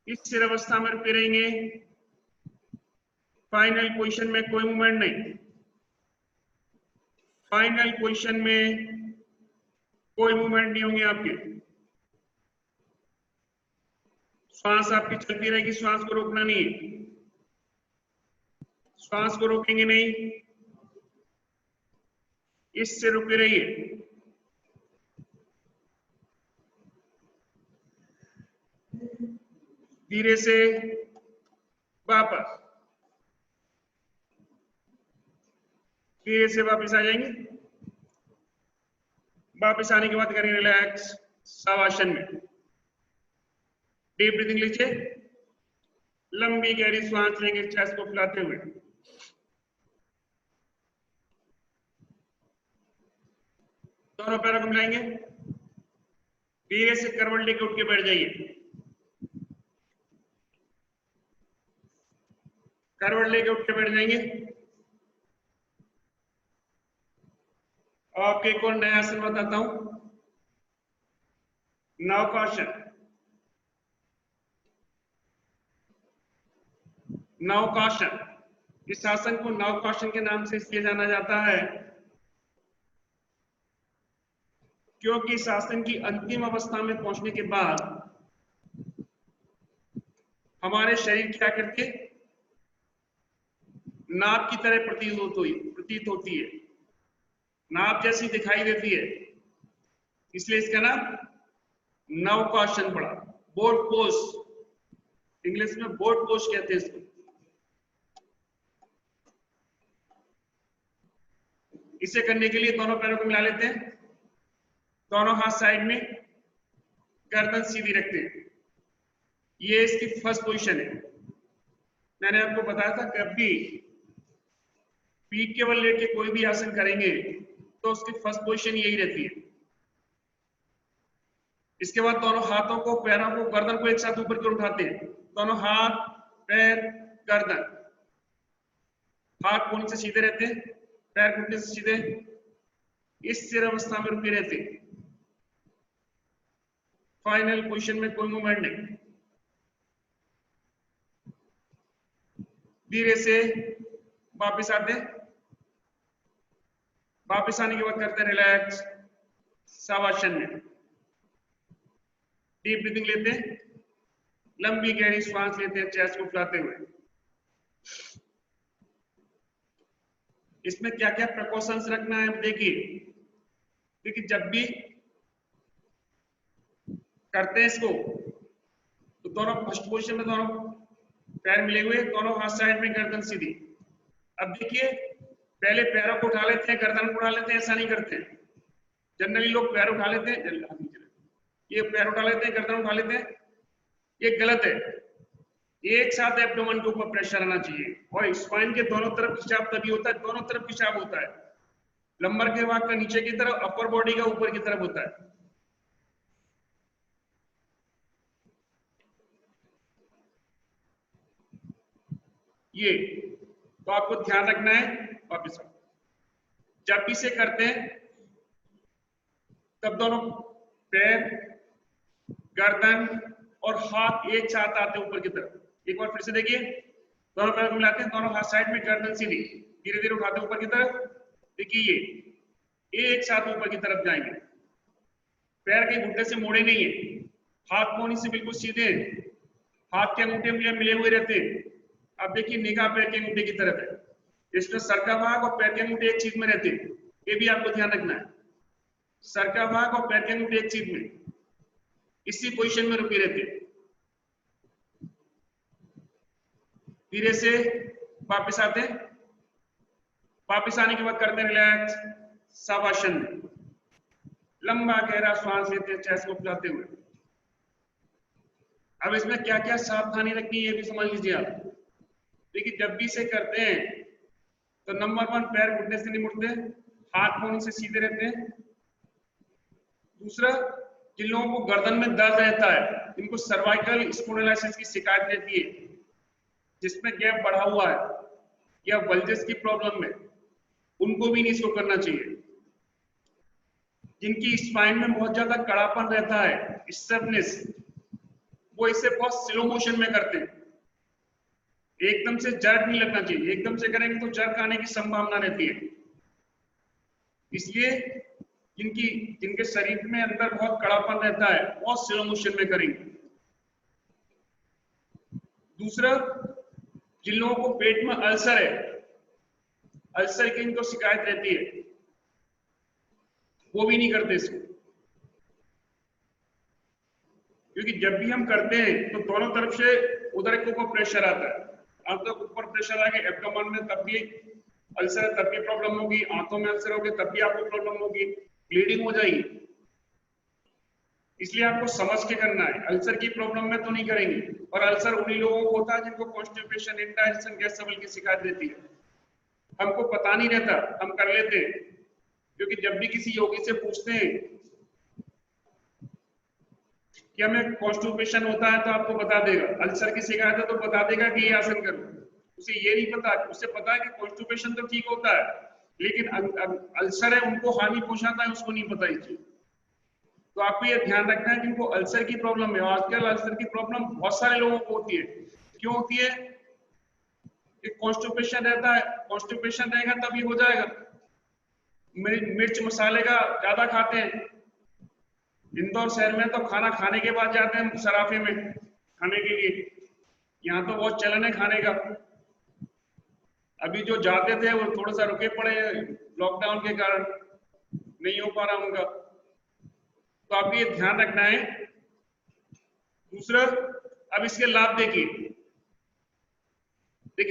Speaker 1: इस स्थिर अवस्था में रुके रहेंगे, फाइनल पोजीशन में कोई मूवमेंट नहीं, फाइनल पोजीशन में कोई मूवमेंट नहीं होंगे आपके। श्वास आपकी चलती रहेगी, श्वास को रोकना नहीं है, श्वास को रोकेंगे नहीं, इससे रुके रहिए। धीरे से वापस, धीरे से वापस आ जाएंगे। वापस आने के बाद करेंगे रिलैक्स शवासन में। डीप ब्रीथिंग लीजिए, लंबी गहरी सांस लेंगे चेस्ट को फुलाते हुए। दोनों पैरों को मिलाएंगे, धीरे से करवट लेके उठ के बैठ जाइए। करवट लेके उठ के बैठ जाएंगे। आपके एक और नया आसन बताता हूं, नौकासन। नौकासन, इस आसन को नौकासन के नाम से इसलिए जाना जाता है क्योंकि इस आसन की अंतिम अवस्था में पहुंचने के बाद हमारे शरीर क्या करके नाव की तरह प्रतीत होती है, नाव जैसी दिखाई देती है, इसलिए इसका नाम नौकासन पड़ा। बोट पोज, इंग्लिश में बोट पोज कहते हैं इसको। इसे करने के लिए दोनों पैरों को मिला लेते हैं, दोनों हाथ साइड में, गर्दन सीधी रखते हैं। ये इसकी फर्स्ट पोजीशन है। मैंने आपको बताया था कब भी पीठ के बल लेट के कोई भी आसन करेंगे तो उसकी फर्स्ट पोजीशन यही रहती है। इसके बाद दोनों हाथों को, पैरों को, गर्दन को एक साथ ऊपर की ओर उठाते हैं। दोनों हाथ, पैर, गर्दन, हाथ कोहनी से सीधे रहते हैं, पैर घुटने से सीधे, इस स्थिर अवस्था में रुके रहते हैं। फाइनल पोजीशन में कोई मूवमेंट नहीं। धीरे से वापस आते हैं, वापस आने के बाद करते हैं रिलैक्स शवासन में। डीप ब्रीथिंग लेते हैं, लंबी गहरी सांस लेते हैं चेस्ट को फुलाते हुए। इसमें क्या क्या प्रिकॉशंस रखना है देखिए जब भी करते हैं इसको तो दोनों फर्स्ट पोजीशन में दोनों पैर मिले हुए, दोनों हाथ साइड में, गर्दन सीधी। अब देखिए पहले पैरों को उठा लेते हैं, गर्दन को उठा लेते हैं, ऐसा नहीं करते हैं। जनरली लोग पैर उठा लेते हैं, ये पैर उठा लेते हैं, गर्दन उठा लेते हैं, ये गलत है। एक साथ एब्डोमेन के ऊपर प्रेशर आना चाहिए और स्पाइन के दोनों तरफ खिंचाव तभी होता है, दोनों तरफ खिंचाव होता है। लंबर के भाग का नीचे की तरफ, अपर बॉडी का ऊपर की तरफ होता है। ये तो आपको ध्यान रखना है। वापिस जब भी इसे करते हैं तब दोनों पैर, गर्दन और हाथ एक साथ आते हैं ऊपर की तरफ। एक बार फिर से देखिए, दोनों पैरों को मिलाते हैं, दोनों हाथ साइड में, गर्दन सीधी, धीरे धीरे उठाते हैं ऊपर की तरफ। देखिए ये एक साथ ऊपर की तरफ जाएंगे, पैर के घुटने से मोड़े नहीं है, हाथ कोहनी से बिल्कुल सीधे, हाथ के अंगूठे मिले हुए रहते हैं। अब देखिए निगाह पैर के अंगूठे की तरफ है, इसमें सर का भाग और पैर के अंगूठे एक चीज में रहते हैं, ये भी आपको ध्यान रखना है। सर का भाग और पैर के अंगूठे एक चीज में, इसी पोजीशन में रुके रहते हैं। धीरे से वापस आते हैं, वापस आने के बाद करते हैं रिलैक्स शवासन में। लंबा गहरा सांस लेते हैं चेस्ट को फुलाते हुए। अब इसमें क्या क्या सावधानी रखनी है ये भी समझ लीजिए आप। देखिए जब भी इसे करते हैं तो नंबर 1, पैर घुटने से नहीं मुड़ते, हाथ कोहनी से सीधे रहते हैं। दूसरा, जिन लोगों को गर्दन में दर्द रहता है, इनको सर्वाइकल स्पॉन्डिलोलाइसिस की शिकायत रहती है, जिसमें गैप बढ़ा हुआ है या बल्जेस की प्रॉब्लम में, उनको भी नहीं इसको करना चाहिए। जिनकी स्पाइन में बहुत ज्यादा कड़ापन रहता है, स्टफनेस, वो इसे बहुत स्लो मोशन में करते हैं। एकदम से जर्क नहीं लगना चाहिए, एकदम से करेंगे तो जर्क आने की संभावना रहती है। इसलिए जिनके शरीर में अंदर बहुत कड़ापन रहता है बहुत स्लो मोशन में करेंगे। दूसरा, जिन लोगों को पेट में अल्सर है, अल्सर की इनको शिकायत रहती है, वो भी नहीं करते इसको, क्योंकि जब भी हम करते हैं तो दोनों तरफ से उधर के ऊपर प्रेशर आता है। अब तक ऊपर प्रेशर आ गया एब्डोमेन में, तब भी अल्सर, तब भी प्रॉब्लम होगी, आंतों में अल्सर होगी तब भी आपको प्रॉब्लम होगी, ब्लीडिंग हो जाएगी। इसलिए आपको समझ के करना है, अल्सर की प्रॉब्लम में तो नहीं करेंगे। और अल्सर उन्हीं लोगों को होता है जिनको कॉन्स्टिपेशन, इंडाइजेशन, गैस ट्रबल की शिकायत रहती है। हमको पता नहीं रहता, हम कर लेते हैं, क्योंकि जब भी किसी योगी से पूछते हैं कि हमें कॉन्स्टिपेशन होता है तो आपको बता देगा, अल्सर की शिकायत है तो बता देगा कि ये आसन करो। उसे ये नहीं पता, उसे पता है कि कॉन्स्टिपेशन तो ठीक होता है, लेकिन अल्सर है उनको हानि पहुंचाता है, उसको नहीं पता ये चीज। तो आपको ये ध्यान रखना है कि इनको अल्सर की प्रॉब्लम है। आजकल अल्सर की प्रॉब्लम बहुत सारे लोगों को होती है। क्यों होती है? कि कॉन्स्टिपेशन रहता है, कॉन्स्टिपेशन रहेगा तभी हो जाएगा। मिर्च मसाले का ज्यादा खाते हैं। इंदौर शहर में तो खाना खाने के बाद जाते हैं सराफे में खाने के लिए, यहाँ तो बहुत चलन है खाने का। अभी जो जाते थे वो थोड़ा सा रुके पड़े लॉकडाउन के कारण, नहीं हो पा रहा उनका। तो आप ये ध्यान रखना है। दूसरा, अब इसके लाभ देखिए,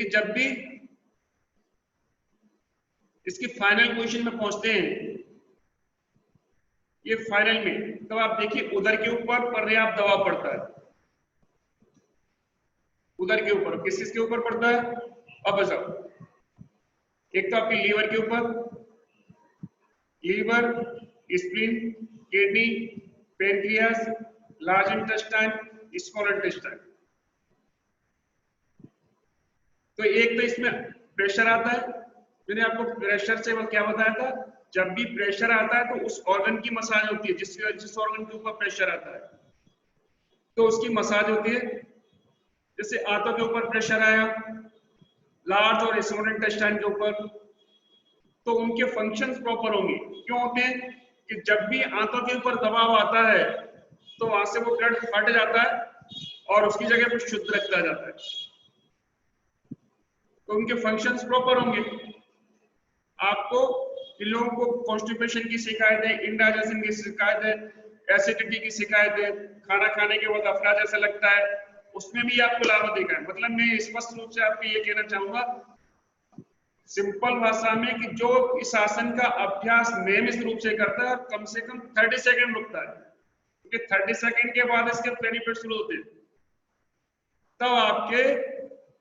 Speaker 1: जब भी इसकी फाइनल पोजीशन में पहुंचते हैं, ये फाइनल में, तब आप देखिए उधर के ऊपर पर्याप्त दबाव पड़ता है। उधर के ऊपर किस चीज के ऊपर पड़ता है? अब बताओ, एक तो आपकी लीवर के ऊपर, liver, spleen, kidney, pancreas, large intestine, small intestine. तो एक तो इसमें प्रेशर आता है, मैंने आपको प्रेशर से वो क्या बताया था, जब भी प्रेशर आता है तो उस ऑर्गन की मसाज होती है, जिस ऑर्गन के ऊपर प्रेशर आता है तो उसकी मसाज होती है। जैसे आंतों के ऊपर प्रेशर आया, लार्ज और स्मॉल इंटेस्टाइन के ऊपर, तो उनके फंक्शंस प्रॉपर होंगे। क्यों होते हैं? कि जब भी आंतों के ऊपर दबाव आता है तो वहां से वो ब्लड हट जाता है और उसकी जगह पर शुद्ध रखा जाता है, तो उनके फंक्शंस प्रॉपर होंगे। आपको इन लोगों को कॉन्स्टिपेशन की शिकायत है, इंडाइजेशन की शिकायत है, एसिडिटी की शिकायत है, खाना खाने के बाद अफरा जैसा लगता है, उसमें भी आपको लाभ देगा। मतलब मैं स्पष्ट रूप से आपको ये कहना चाहूंगा सिंपल भाषा में कि जो इस आसन का अभ्यास नियमित रूप से करता है कम से कम 30 सेकंड रुकता है, क्योंकि 30 सेकंड के बाद इसके बेनिफिट शुरू होते हैं। तब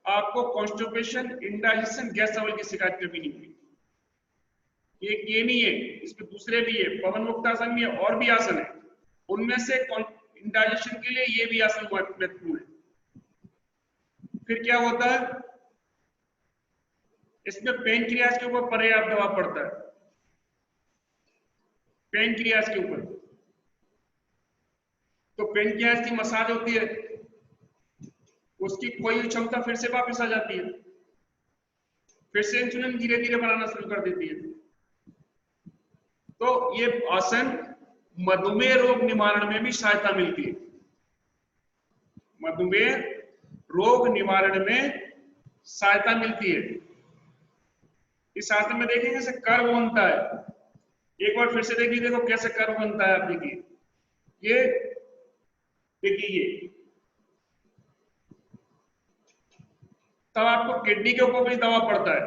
Speaker 1: आपको कॉन्स्टिपेशन, इंडाइजेशन, गैस ट्रबल की शिकायत कभी नहीं हुई। ये नहीं है, इसमें दूसरे भी है, पवन मुक्तासन भी है, और भी आसन है। उनमें से इंडाइजेशन के लिए ये भी आसन महत्वपूर्ण है। फिर क्या होता है, इसमें पेनक्रियास के ऊपर पर्याप्त दबाव पड़ता है। पेनक्रियास के ऊपर तो पेनक्रियास की मसाज होती है, उसकी कोई क्षमता फिर से वापस आ जाती है, फिर से इंसुलिन धीरे धीरे बनाना शुरू कर देती है। तो ये आसन मधुमेह रोग निवारण में भी सहायता मिलती है। मधुमेह रोग निवारण में सहायता मिलती है। इस आसन में देखेंगे जैसे कर्व बनता है, एक बार फिर से देखिए, देखो कैसे कर्व बनता है। आप देखिए, ये देखिए, ये तब आपको किडनी के ऊपर भी दबाव पड़ता है।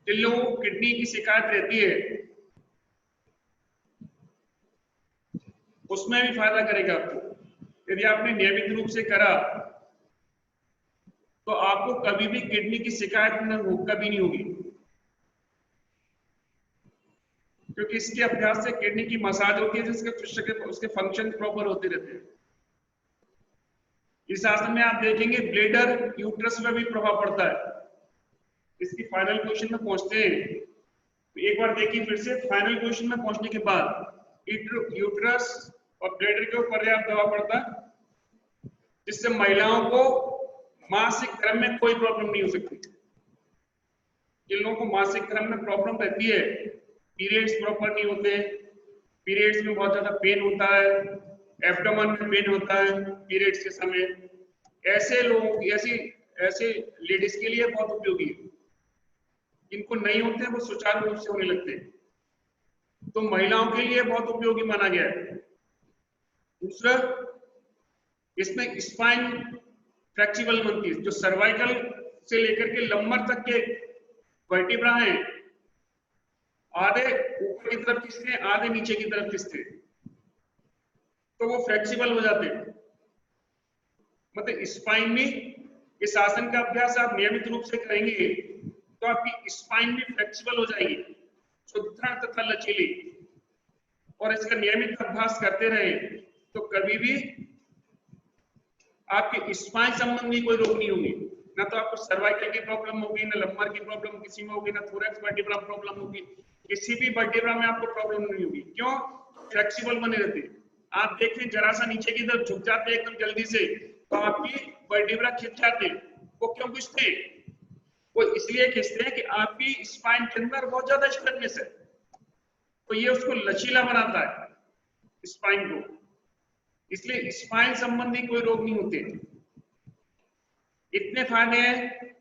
Speaker 1: जिन लोगों को किडनी की शिकायत रहती है उसमें भी फायदा करेगा आपको। यदि आपने नियमित रूप से करा तो आपको कभी भी किडनी की शिकायत कभी नहीं होगी, क्योंकि इसके अभ्यास से किडनी की मसाज होती है, जिसके उसके फंक्शन प्रॉपर होते रहते हैं। इस आसन में आप देखेंगे ब्लैडर, यूट्रस में भी प्रभाव पड़ता है। इसकी फाइनल पोजीशन में पहुंचते हैं तो एक बार देखिए फिर से, फाइनल पोजीशन में पहुंचने के बाद यूट्रस और ब्लैडर के ऊपर पर्याप्त दबाव पड़ता है, जिससे महिलाओं को मासिक क्रम में कोई प्रॉब्लम नहीं हो सकती। जिन लोगों को मासिक क्रम में प्रॉब्लम रहती है, पीरियड्स प्रॉपर नहीं होते, पीरियड्स में बहुत ज्यादा पेन होता है, एब्डोमेन में पेन होता है पीरियड्स के समय, ऐसे लोगों की ऐसे लेडीज के लिए बहुत उपयोगी है। जिनको नहीं होते हैं वो सुचारू रूप से होने लगते हैं, तो महिलाओं के लिए बहुत उपयोगी माना गया है। दूसरा, इसमें स्पाइन फ्लेक्सिबल बनती है, जो सर्वाइकल से लेकर के लंबर तक के वर्टिब्रा हैं, आधे ऊपर की तरफ खिंचते हैं, आधे नीचे की तरफ खिंचते हैं, तो वो फ्लेक्सिबल हो जाते हैं। मतलब स्पाइन में इस आसन का अभ्यास आप नियमित रूप से करेंगे तो आपकी स्पाइन भी फ्लेक्सिबल हो जाएगी, सुदृढ़ तथा लचीली। और इसका नियमित अभ्यास करते रहे तो कभी भी आपके स्पाइन संबंधी कोई रोग नहीं होगी, ना तो आपको सर्वाइकल की प्रॉब्लम होगी, ना लंबर की प्रॉब्लम किसी में होगी, ना थोरैक्स वर्टिब्रा प्रॉब्लम होगी, किसी भी वर्टिब्रा में आपको प्रॉब्लम नहीं होगी। क्यों? फ्लेक्सिबल बने रहते हैं। आप देखें जरा सा नीचे की तरफ झुक जाते हैं एकदम जल्दी से तो आपकी वर्टिब्रा खिंच जाते हैं। वो क्यों खिंचते हैं? वो इसलिए खिंचते हैं कि आपकी स्पाइन के अंदर बहुत ज्यादा स्ट्रेचनेस है, तो ये उसको लचीला बनाता है स्पाइन को, इसलिए स्पाइन संबंधी कोई रोग नहीं होते। इतने फायदे हैं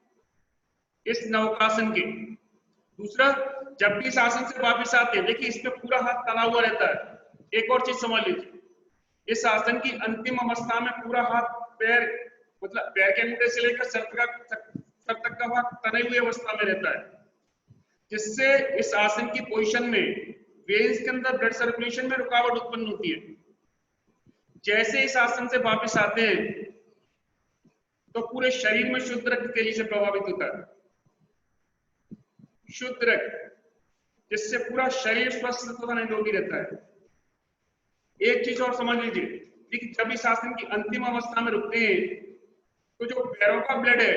Speaker 1: इस नौकासन के। दूसरा, जब भी इस आसन से वापिस आते हैं, देखिए इसमें पूरा हाथ तना हुआ रहता है। एक और चीज समझ लीजिए, इस आसन की अंतिम अवस्था में पूरा हाथ पैर, मतलब पैर के अंगूठे से लेकर सर तक का भाग तने हुए अवस्था में रहता है, जिससे इस आसन की पोजीशन में वेन्स के अंदर ब्लड सर्कुलेशन में रुकावट उत्पन्न होती है। जैसे इस आसन से वापस आते हैं तो पूरे शरीर में शुद्ध रक्त तेजी से प्रभावित होता है, शुद्ध रक्त, जिससे पूरा शरीर स्वस्थ तथा निरोगी रहता है। एक चीज और समझ लीजिए कि जब इस आसन की अंतिम अवस्था में रुकते हैं तो जो पैरों का ब्लड है,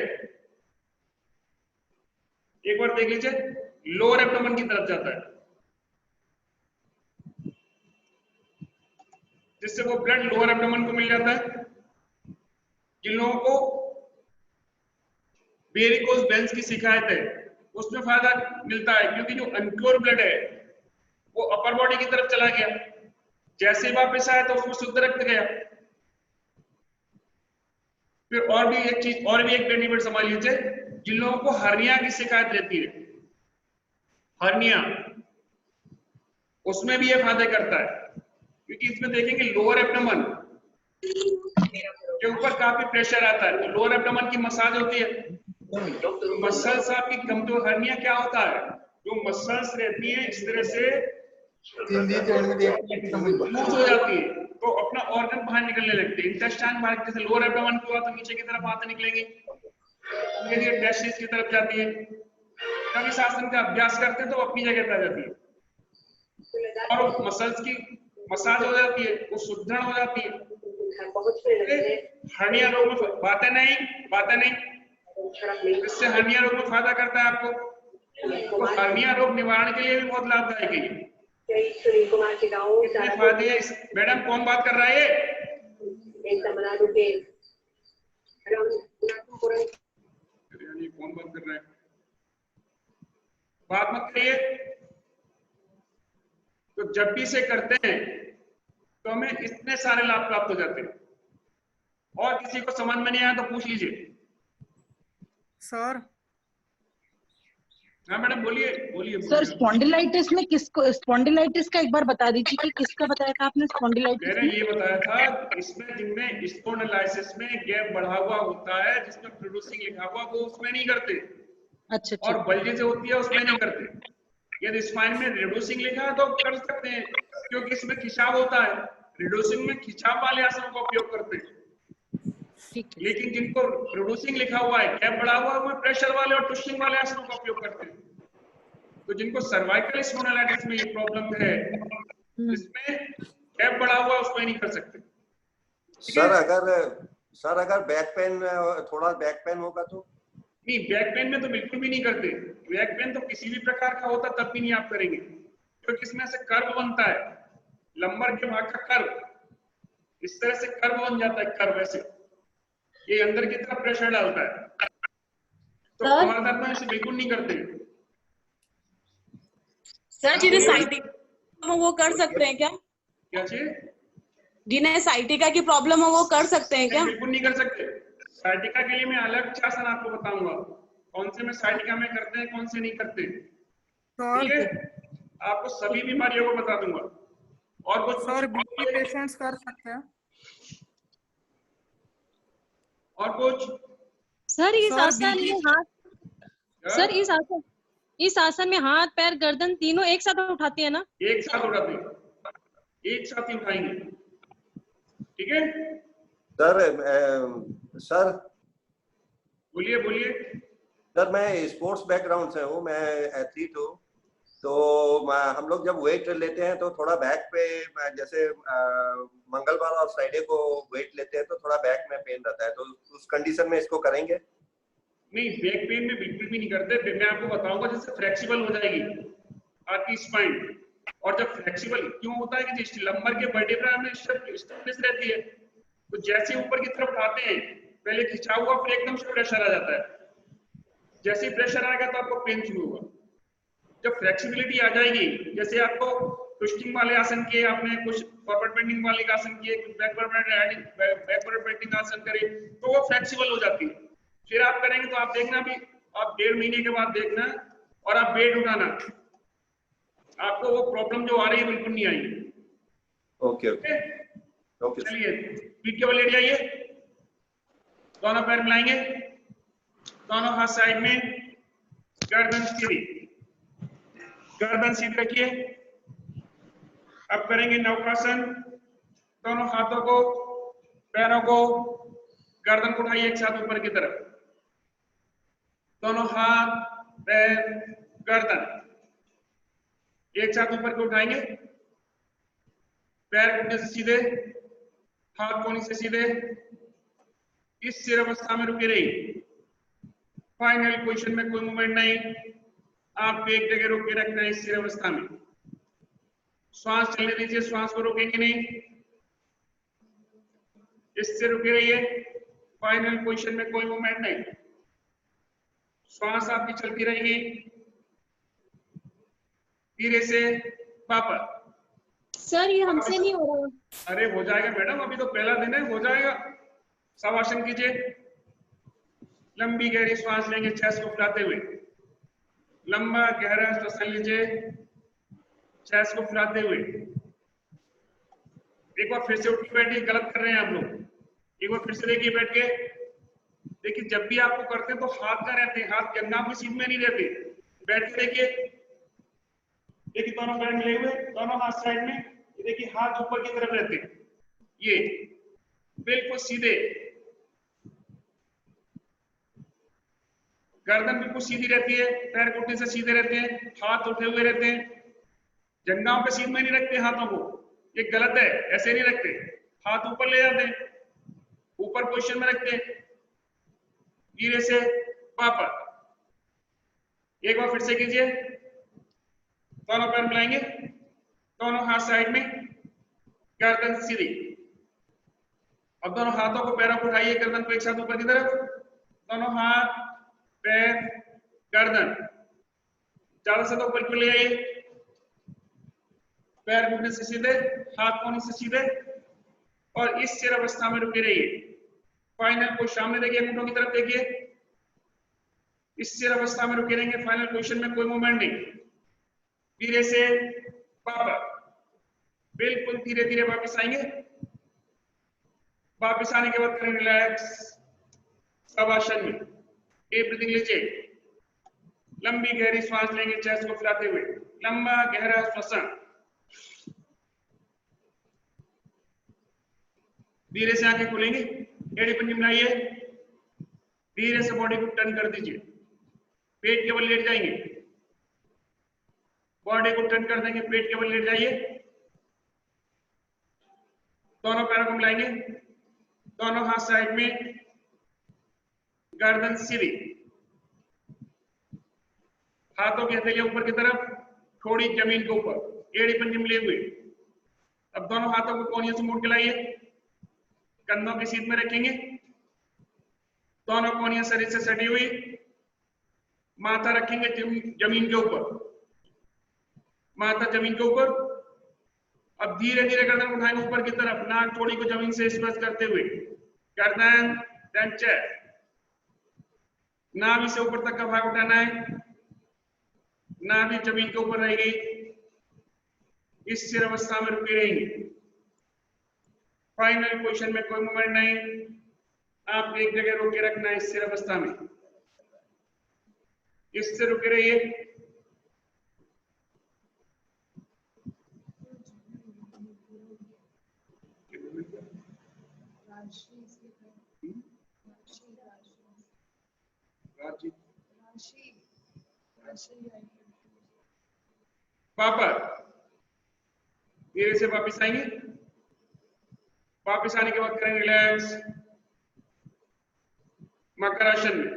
Speaker 1: एक बार देख लीजिए, लोअर एब्डोमेन की तरफ जाता है, जिससे वो ब्लड लोअर एब्डोमेन को मिल जाता है। जिन लोगों को वेरिकोज वेन्स की शिकायत है उसमें फायदा मिलता है, क्योंकि जो अनप्योर ब्लड है वो अपर बॉडी की तरफ चला गया, जैसे वापस आया तो उसमें शुद्ध रक्त गया। फिर और भी एक बेनिफिट समझ लीजिए, जिन लोगों को हर्निया की शिकायत रहती है, हर्निया, उसमें भी ये फायदा करता है, क्योंकि इसमें देखेंगे लोअर एब्डोमेन के ऊपर काफी प्रेशर आता है, तो लोअर एब्डोमेन की मसाज होती है, मसल्स आपकी कमजोर। हर्निया क्या होता है? जो मसल्स रहती है इस तरह से लूज हो जाती है तो अपना ऑर्गन बाहर निकलने लगते हैं, इंटेस्टाइन बाहर, जैसे लोअर एब्डोमेन की हुआ तो नीचे की तरफ हाथ निकलेंगे, धीरे-धीरे टेस्टिस की तरफ जाती है। जब इस आसन का अभ्यास करते हैं तो अपनी जगह पे आ जाती है और मसल्स की मसाज हो जाती है, वो सुदृढ़ हो जाती है। हर्निया रोग में बातें नहीं, इससे हर्निया रोग में फायदा करता है आपको, तो हर्निया रोग निवारण के लिए भी बहुत लाभदायक है। कितने फायदे हैं? मैडम कौन बात कर रहा है? कौन बात कर रहा है? बात मत करिए। तो जब भी इसे करते हैं तो हमें इतने सारे लाभ प्राप्त हो जाते हैं। और किसी को समझ में नहीं आया तो पूछ लीजिए।
Speaker 5: सर,
Speaker 1: हाँ मैडम बोलिए।
Speaker 6: सर स्पॉन्डिलाइटिस में किसको, स्पॉन्डिलाइटिस का एक बार बता दीजिए कि किसका बताया था आपने स्पॉन्डिलाइटिस?
Speaker 1: मैंने ये बताया था, इसमें जिनमें स्पॉन्डिलाइटिस में गैप बढ़ा हुआ होता है, जिसमें प्रोड्यूसिंग लिखा हुआ, वो उसमें नहीं करते।
Speaker 6: अच्छा,
Speaker 1: और बल्जे होती है उसमें नहीं करते। यदि स्पाइन में रिड्यूसिंग लिखा है तो कर सकते हैं, क्योंकि इसमें खिंचाव होता है। रिड्यूसिंग में खिंचाव वाले आसनों का उपयोग करते हैं। लेकिन जिनको रिड्यूसिंग लिखा हुआ है, गैप बढ़ा हुआ है, वो प्रेशर वाले और ट्विस्टिंग वाले आसनों का उपयोग करते हैं। तो जिनको सर्वाइकल स्पॉन्डिलाइटिस में ये प्रॉब्लम है, जिसमें गैप बढ़ा हुआ है, उसमें नहीं कर सकते।
Speaker 7: सर अगर बैक पेन, थोड़ा बैक पेन होगा तो?
Speaker 1: नहीं, बैक पेन में तो बिल्कुल भी नहीं करते। बैक पेन तो किसी भी प्रकार का होता तब भी नहीं आप करेंगे, क्योंकि इसमें से कर्व बनता है, लंबर के भाग का कर्व, इस तरह से कर्व बन जाता है, कर्व ऐसे। ये अंदर की तरफ प्रेशर डालता है, तो
Speaker 3: सर?
Speaker 1: कमर दर्द में इसे बिल्कुल नहीं करते।
Speaker 8: सर जिन्हें साइटिका हो वो कर सकते हैं क्या?
Speaker 1: क्या चीज?
Speaker 8: जिन्हें साइटिका की प्रॉब्लम हो वो कर सकते हैं क्या?
Speaker 1: बिल्कुल नहीं कर सकते। साइटिका के लिए मैं अलग आसन आपको बताऊंगा, कौन से में साइटिका में करते हैं, कौन से नहीं करते, ठीक है? आपको सभी बीमारियों को बता दूंगा। और कुछ
Speaker 5: सर बीपी पेशेंट्स कर सकते हैं?
Speaker 1: और कुछ?
Speaker 3: सर इस
Speaker 5: सर,
Speaker 3: आसन
Speaker 5: बीपी
Speaker 3: में हाथ, सर इस आसन में हाथ पैर गर्दन तीनों एक साथ उठाते हैं ना?
Speaker 1: एक साथ उठाते हैं, एक साथ ही उठाएंगे, ठीक है?
Speaker 7: सर
Speaker 1: बोलिए बोलिए।
Speaker 7: सर मैं स्पोर्ट्स बैकग्राउंड से हूँ, मैं एथलीट हूँ, तो हम लोग जब वेट लेते हैं तो थोड़ा बैक पे, जैसे मंगलवार और फ्राइडे को वेट लेते हैं तो थोड़ा बैक में पेन रहता है, तो उस कंडीशन में इसको करेंगे?
Speaker 1: नहीं, बैक पेन में बिल्कुल भी नहीं करते। मैं आपको बताऊंगा, जैसे फ्लेक्सिबल हो जाएगी आपकी स्पाइन, और जब फ्लेक्सिबल क्यों होता है कि जिस लंबर के वर्टेब्रा में स्टिफनेस रहती है, तो जैसे ऊपर की तरफ उठाते हैं पहले खिंचा हुआ, फिर एकदम से प्रेशर आ जाता है। जैसे ही प्रेशर आएगा तो आपको पेन शुरू होगा। जब फ्लेक्सिबिलिटी आ जाएगी, जैसे आपको ट्विस्टिंग वाले आसन किए आपने, कुछ फॉरवर्ड बेंडिंग वाले आसन किए, कुछ बैकवर्ड बेंडिंग आसन करे, तो वो फ्लेक्सिबल हो जाती है। फिर आप करेंगे तो आप देखना भी, आप 1.5 महीने के बाद देखना और आप वेट उठाना, आपको वो प्रॉब्लम जो आ रही है बिल्कुल नहीं आएगी।
Speaker 7: Okay okay okay.
Speaker 1: चलिए पीठ के बल लेट जाइए, दोनों पैर मिलाएंगे, दोनों हाथ साइड में, गर्दन सीधी, गर्दन सीधी रखिए। अब करेंगे नौकासन, दोनों हाथों को, पैरों को, गर्दन को उठाइए एक साथ ऊपर की तरफ, दोनों हाथ पैर गर्दन एक साथ ऊपर को उठाएंगे, पैर घुटने से सीधे, हाथ कोहनी से सीधे, इस स्थिर अवस्था में रुके रहिए। फाइनल पोजीशन में कोई मूवमेंट नहीं, आपको एक जगह रोक के रखना है इस स्थिर अवस्था में। श्वास चलने दीजिए, श्वास को रोकेंगे नहीं, इससे रुके रहिए। फाइनल पोजीशन में कोई मूवमेंट नहीं, श्वास आपकी चलती रहेगी। धीरे से वापस।
Speaker 3: सर ये हमसे नहीं हो रहा।
Speaker 1: अरे हो जाएगा मैडम, अभी तो पहला दिन है, हो जाएगा। शवासन कीजिए, लंबी गहरी श्वास लेंगे चेस्ट को फुलाते हुए, लंबा गहरा श्वसन लीजिए चेस्ट को फुलाते हुए। एक बार फिर से उठ के बैठिए, गलत कर रहे हैं आप लोग। एक बार फिर से देखिए बैठ के, देखिए जब भी आपको करते हैं तो हाथ का रहते हैं, हाथ जंघा की सीध में नहीं रहते। बैठ के देखिए, देखिए दोनों पैर मिले हुए, दोनों हाथ साइड में, देखिए हाथ ऊपर की तरफ रहते हैं, ये बिल्कुल सीधे, गर्दन बिल्कुल सीधी रहती है, पैर घुटने से सीधे रहते हैं, हाथ उठे हुए रहते हैं, जंघाओं पे सीध में नहीं रखते हाथों को, ये गलत है, ऐसे नहीं रखते। हाथ ऊपर ले जाते हैं, ऊपर पोजीशन में रखते हैं, धीरे से वापस। एक बार फिर से कीजिए, दोनों पैर मिलाएंगे, दोनों हाथ साइड में, गर्दन सीधी। अब दोनों हाथों को, पैरों को उठाइए, गर्दन को एक साथ ऊपर की तरफ, दोनों हाथ पैर गर्दन ज्यादा से ऊपर क्यों ले आइए, पैर घुटने से सीधे, हाथ कोहनी से सीधे, और इस स्थिर अवस्था में रुके रहिए। फाइनल को सामने देखिए, घुटनों की तरफ देखिए, इस स्थिर अवस्था में रुके रहेंगे। फाइनल पोजीशन में कोई मूवमेंट नहीं, धीरे से वापस, बिल्कुल धीरे धीरे वापस आएंगे। वापस आने के बाद करें रिलैक्स शवासन में, डीप ब्रीथिंग लीजिए, लंबी गहरी श्वास लेंगे चेस्ट को फुलाते हुए, लंबा गहरा श्वसन, धीरे से आंखें खोलेंगे, एड़ी पंजी मिलाइए, धीरे से बॉडी को टर्न कर दीजिए, पेट के बल लेट जाएंगे, बॉडी को टर्न कर देंगे, पेट के बल लेट जाइए, दोनों पैरों को मिलाएंगे, दोनों हाथ साइड में, गर्दन सीधी, हाथों की हथेलियां ऊपर की तरफ, थोड़ी जमीन के ऊपर, एड़ी पंजे मिले हुए। अब दोनों हाथों को कोहनियों से मोड़ के लाइए, कंधों की सीध में रखेंगे, दोनों कोहनियां शरीर से सटी हुई, माथा रखेंगे जमीन के ऊपर, माथा जमीन के ऊपर। अब धीरे धीरे गर्दन उठाएंगे ऊपर की तरफ, नाक थोड़ी को जमीन से स्पर्श करते हुए, गर्दन देन चेस्ट, नाभि से ऊपर तक का भाग उठाना है, नाभि जमीन के ऊपर रहेगी, इस स्थिर अवस्था में रुके रहेंगे। फाइनल पोजीशन में कोई मूवमेंट नहीं, आप एक जगह रोके रखना है स्थिर अवस्था में, इससे रुके रहिए। वापस धीरे से वापस आएंगे, वापस आने के बाद करेंगे रिलैक्स मकर आसन में।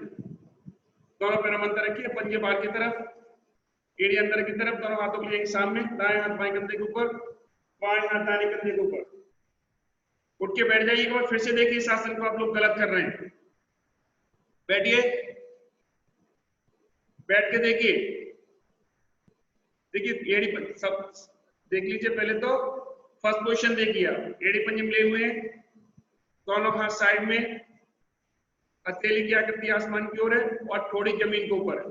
Speaker 1: दोनों पैरों में अंतर रखिए, पंजे बाहर की तरफ, एड़ी अंदर की तरफ, दोनों हाथों को लेंगे सामने, दाएं हाथ बाएं कंधे के ऊपर, बाएं हाथ दाहिने कंधे के ऊपर। उठ के बैठ जाइए। एक बार फिर से देखिए इस आसन को आप लोग गलत कर रहे हैं। बैठिए, बैठ के देखिए, देखिए एड़ी सब देख लीजिए। पहले तो फर्स्ट पोजीशन देखिए, आप एड़ी पंजे मिले हुए हैं, दोनों हाथ साइड में, हथेली की आकृति आसमान की ओर है और थोड़ी जमीन के ऊपर है।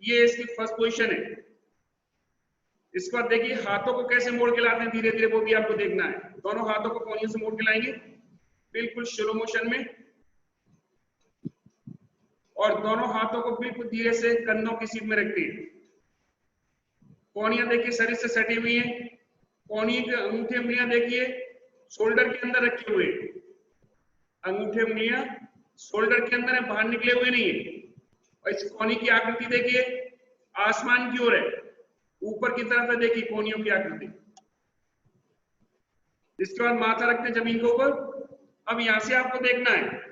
Speaker 1: ये इसकी फर्स्ट पोजीशन है। इसके बाद देखिए हाथों को कैसे मोड़ के लाते हैं धीरे धीरे, वो भी आपको देखना है। दोनों हाथों को कोहनियों से मोड़ के लाएंगे बिल्कुल स्लो मोशन में, और दोनों हाथों को बिल्कुल धीरे से कंधों की सीध में रखते हैं। कोहनियां देखिए शरीर से सटी हुई हैं, कोहनी के अंगूठे उंगलियां देखिए शोल्डर के अंदर रखे हुए, अंगूठे उंगलियां शोल्डर के अंदर है, बाहर निकले हुए नहीं है। और इस कोहनी की आकृति देखिए आसमान की ओर है, ऊपर की तरफ है, देखिए कोहनियों की आकृति। इसके बाद माथा रखते हैं जमीन के ऊपर। अब यहां से आपको देखना है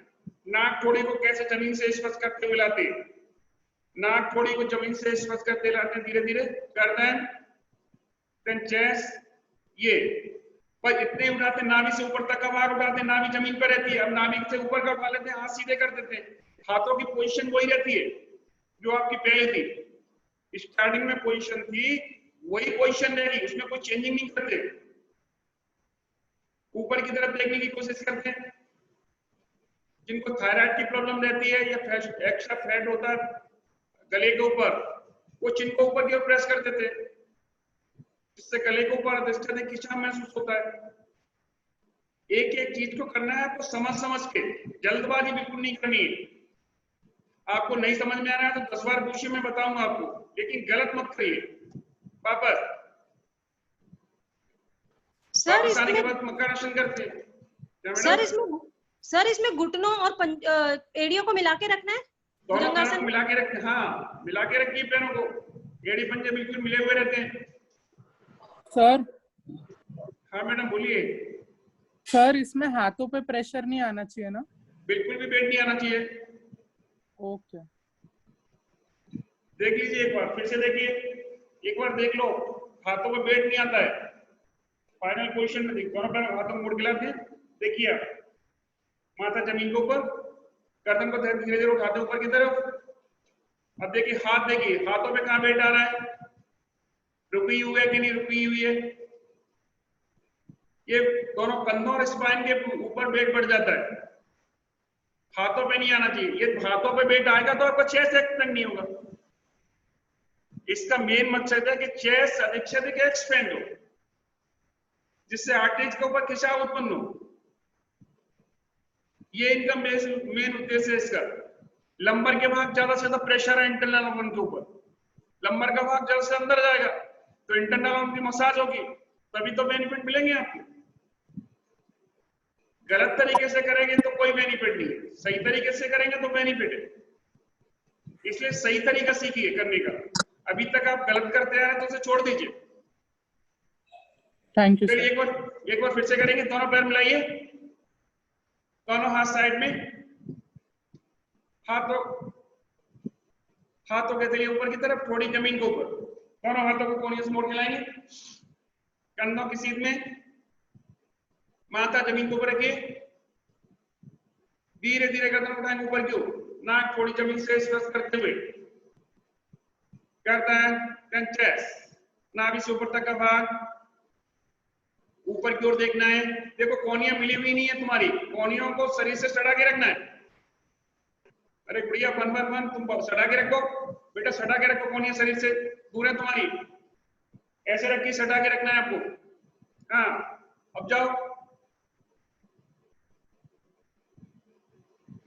Speaker 1: नाक थोड़ी को कैसे जमीन से स्पर्श करते हुए लाते हैं, नाक थोड़ी को जमीन से स्पर्श करते लाते हैं धीरे धीरे, गर्दन देन चेस्ट, ये पर इतने उठाते, नाभि से ऊपर तक का भार उठाते, नाभि जमीन पर रहती है। अब नाभि से ऊपर का उठा लेते हैं, हाथ सीधे कर देते हैं, हाथों की पोजीशन वही रहती है जो आपकी पहले थी, स्टार्टिंग में पोजीशन थी वही पोजीशन रहेगी, उसमें कोई चेंजिंग नहीं करते। ऊपर की तरफ देखने की कोशिश करते हैं। जिनको थायराइड की प्रॉब्लम रहती है या एक्स्ट्रा फैट होता है गले के ऊपर, वो चिन को ऊपर की ओर प्रेस कर देते हैं, जिससे गले के ऊपर अधिष्ठान खिंचाव महसूस होता है। एक एक चीज को करना है आपको समझ समझ के, जल्दबाजी बिल्कुल नहीं करनी है। आपको नहीं समझ में आ रहा है तो 10 बार पूछिए, मैं बताऊंगा आपको, लेकिन गलत मत करिए। वापस
Speaker 3: सर
Speaker 1: आने के
Speaker 3: इसमें
Speaker 1: बाद मकर आसन करते हैं। क्या मैडम?
Speaker 3: सर इसमें घुटनों और एड़ियों को मिला के रखना है,
Speaker 1: दोनों पैरों
Speaker 3: भुजंगासन
Speaker 1: को मिला के रखते हैं। हाँ, मिला के रखिए पैरों को, एड़ी पंजे बिल्कुल मिले हुए रहते हैं।
Speaker 5: सर
Speaker 1: हाँ मैडम बोलिए।
Speaker 5: सर इसमें हाथों पे प्रेशर नहीं आना चाहिए ना?
Speaker 1: बिल्कुल भी वेट नहीं आना चाहिए।
Speaker 5: ओके,
Speaker 1: देख लीजिए एक बार, फिर से देखिए, एक बार देख लो, हाथों में वेट नहीं आता है। फाइनल पोजीशन में देखिए, दोनों पैर हाथों में मोड़ के लाते हैं, देखिए आप, माथा जमीन के ऊपर, गर्दन को धीरे धीरे उठाते ऊपर की तरफ। अब देखिए हाथ, देखिए हाथों पे कहाँ वेट आ रहा है, रुकी हुई है कि नहीं रुकी हुई है। ये दोनों कंधों और स्पाइन के ऊपर वेट बढ़ जाता है, हाथों पे नहीं आना चाहिए। ये हाथों पे वेट आएगा तो आपका चेस्ट एक्सपेंड नहीं होगा। इसका मेन मकसद है कि चेस्ट अधिक से अधिक एक्सपेंड हो, जिससे आर्टरीज के ऊपर खिंचाव उत्पन्न हो। ये इनका मेन उद्देश्य है इसका। लंबर के भाग ज्यादा से ज्यादा प्रेशर है इंटरनल ऑर्गन के ऊपर, लंबर का भाग ज्यादा से अंदर जाएगा तो इंटरनल ऑर्गन की मसाज होगी, तभी तो बेनिफिट मिलेंगे आपको। गलत तरीके से करेंगे तो कोई बेनिफिट नहीं है, सही तरीके से करेंगे तो बेनिफिट है। इसलिए सही तरीका सीखिए करने का। अभी तक आप गलत करते आ रहे हैं तो उसे छोड़ दीजिए।
Speaker 5: थैंक यू
Speaker 1: फिर
Speaker 5: सर।
Speaker 1: एक बार फिर से करेंगे, दोनों पैर मिलाइए, दोनों हाथ साइड में, हाथों के तलिए ऊपर की तरफ, थोड़ी जमीन के ऊपर, दोनों हाथों को कोहनियों से मोड़ के लाएंगे, कंधों की सीध में, माथा जमीन के ऊपर रखिए, धीरे धीरे गर्दन उठाएंगे ऊपर की ओर, नाक थोड़ी जमीन से स्पर्श करते हुए, गर्दन, देन चेस्ट, नाभि से ऊपर तक का भाग, ऊपर की ओर देखना है। देखो कोहनियां मिली हुई नहीं है तुम्हारी, कोहनियों को शरीर से सटा के रखना है। अरे बढ़िया, वन तुम सटा के रखो बेटा, सटा के रखो, कोहनियां शरीर से दूर है तुम्हारी, ऐसे रख के सटा के रखना है आपको। हाँ, अब जाओ,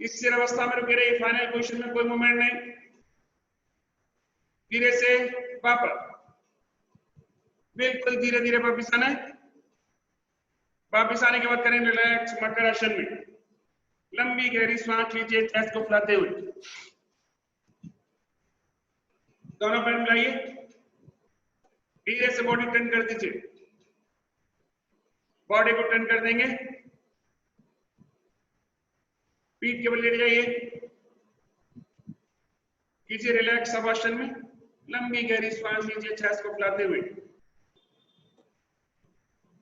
Speaker 1: इस स्थिर अवस्था में रुके रहिए, फाइनल पोजीशन में कोई मूवमेंट नहीं। धीरे से वापस, बिल्कुल धीरे धीरे वापस आना है। वापस आने के बाद करें रिलैक्स मकर आसन में, लंबी गहरी सांस लीजिए, चेस्ट को फुलाते हुए, दोनों पैर मिलाइए, धीरे से बॉडी टर्न कर दीजिए, बॉडी को टर्न कर देंगे, पीठ के बल लेट जाइए, कीजिए रिलैक्स शवासन में, लंबी गहरी सांस लीजिए, चेस्ट को फुलाते हुए,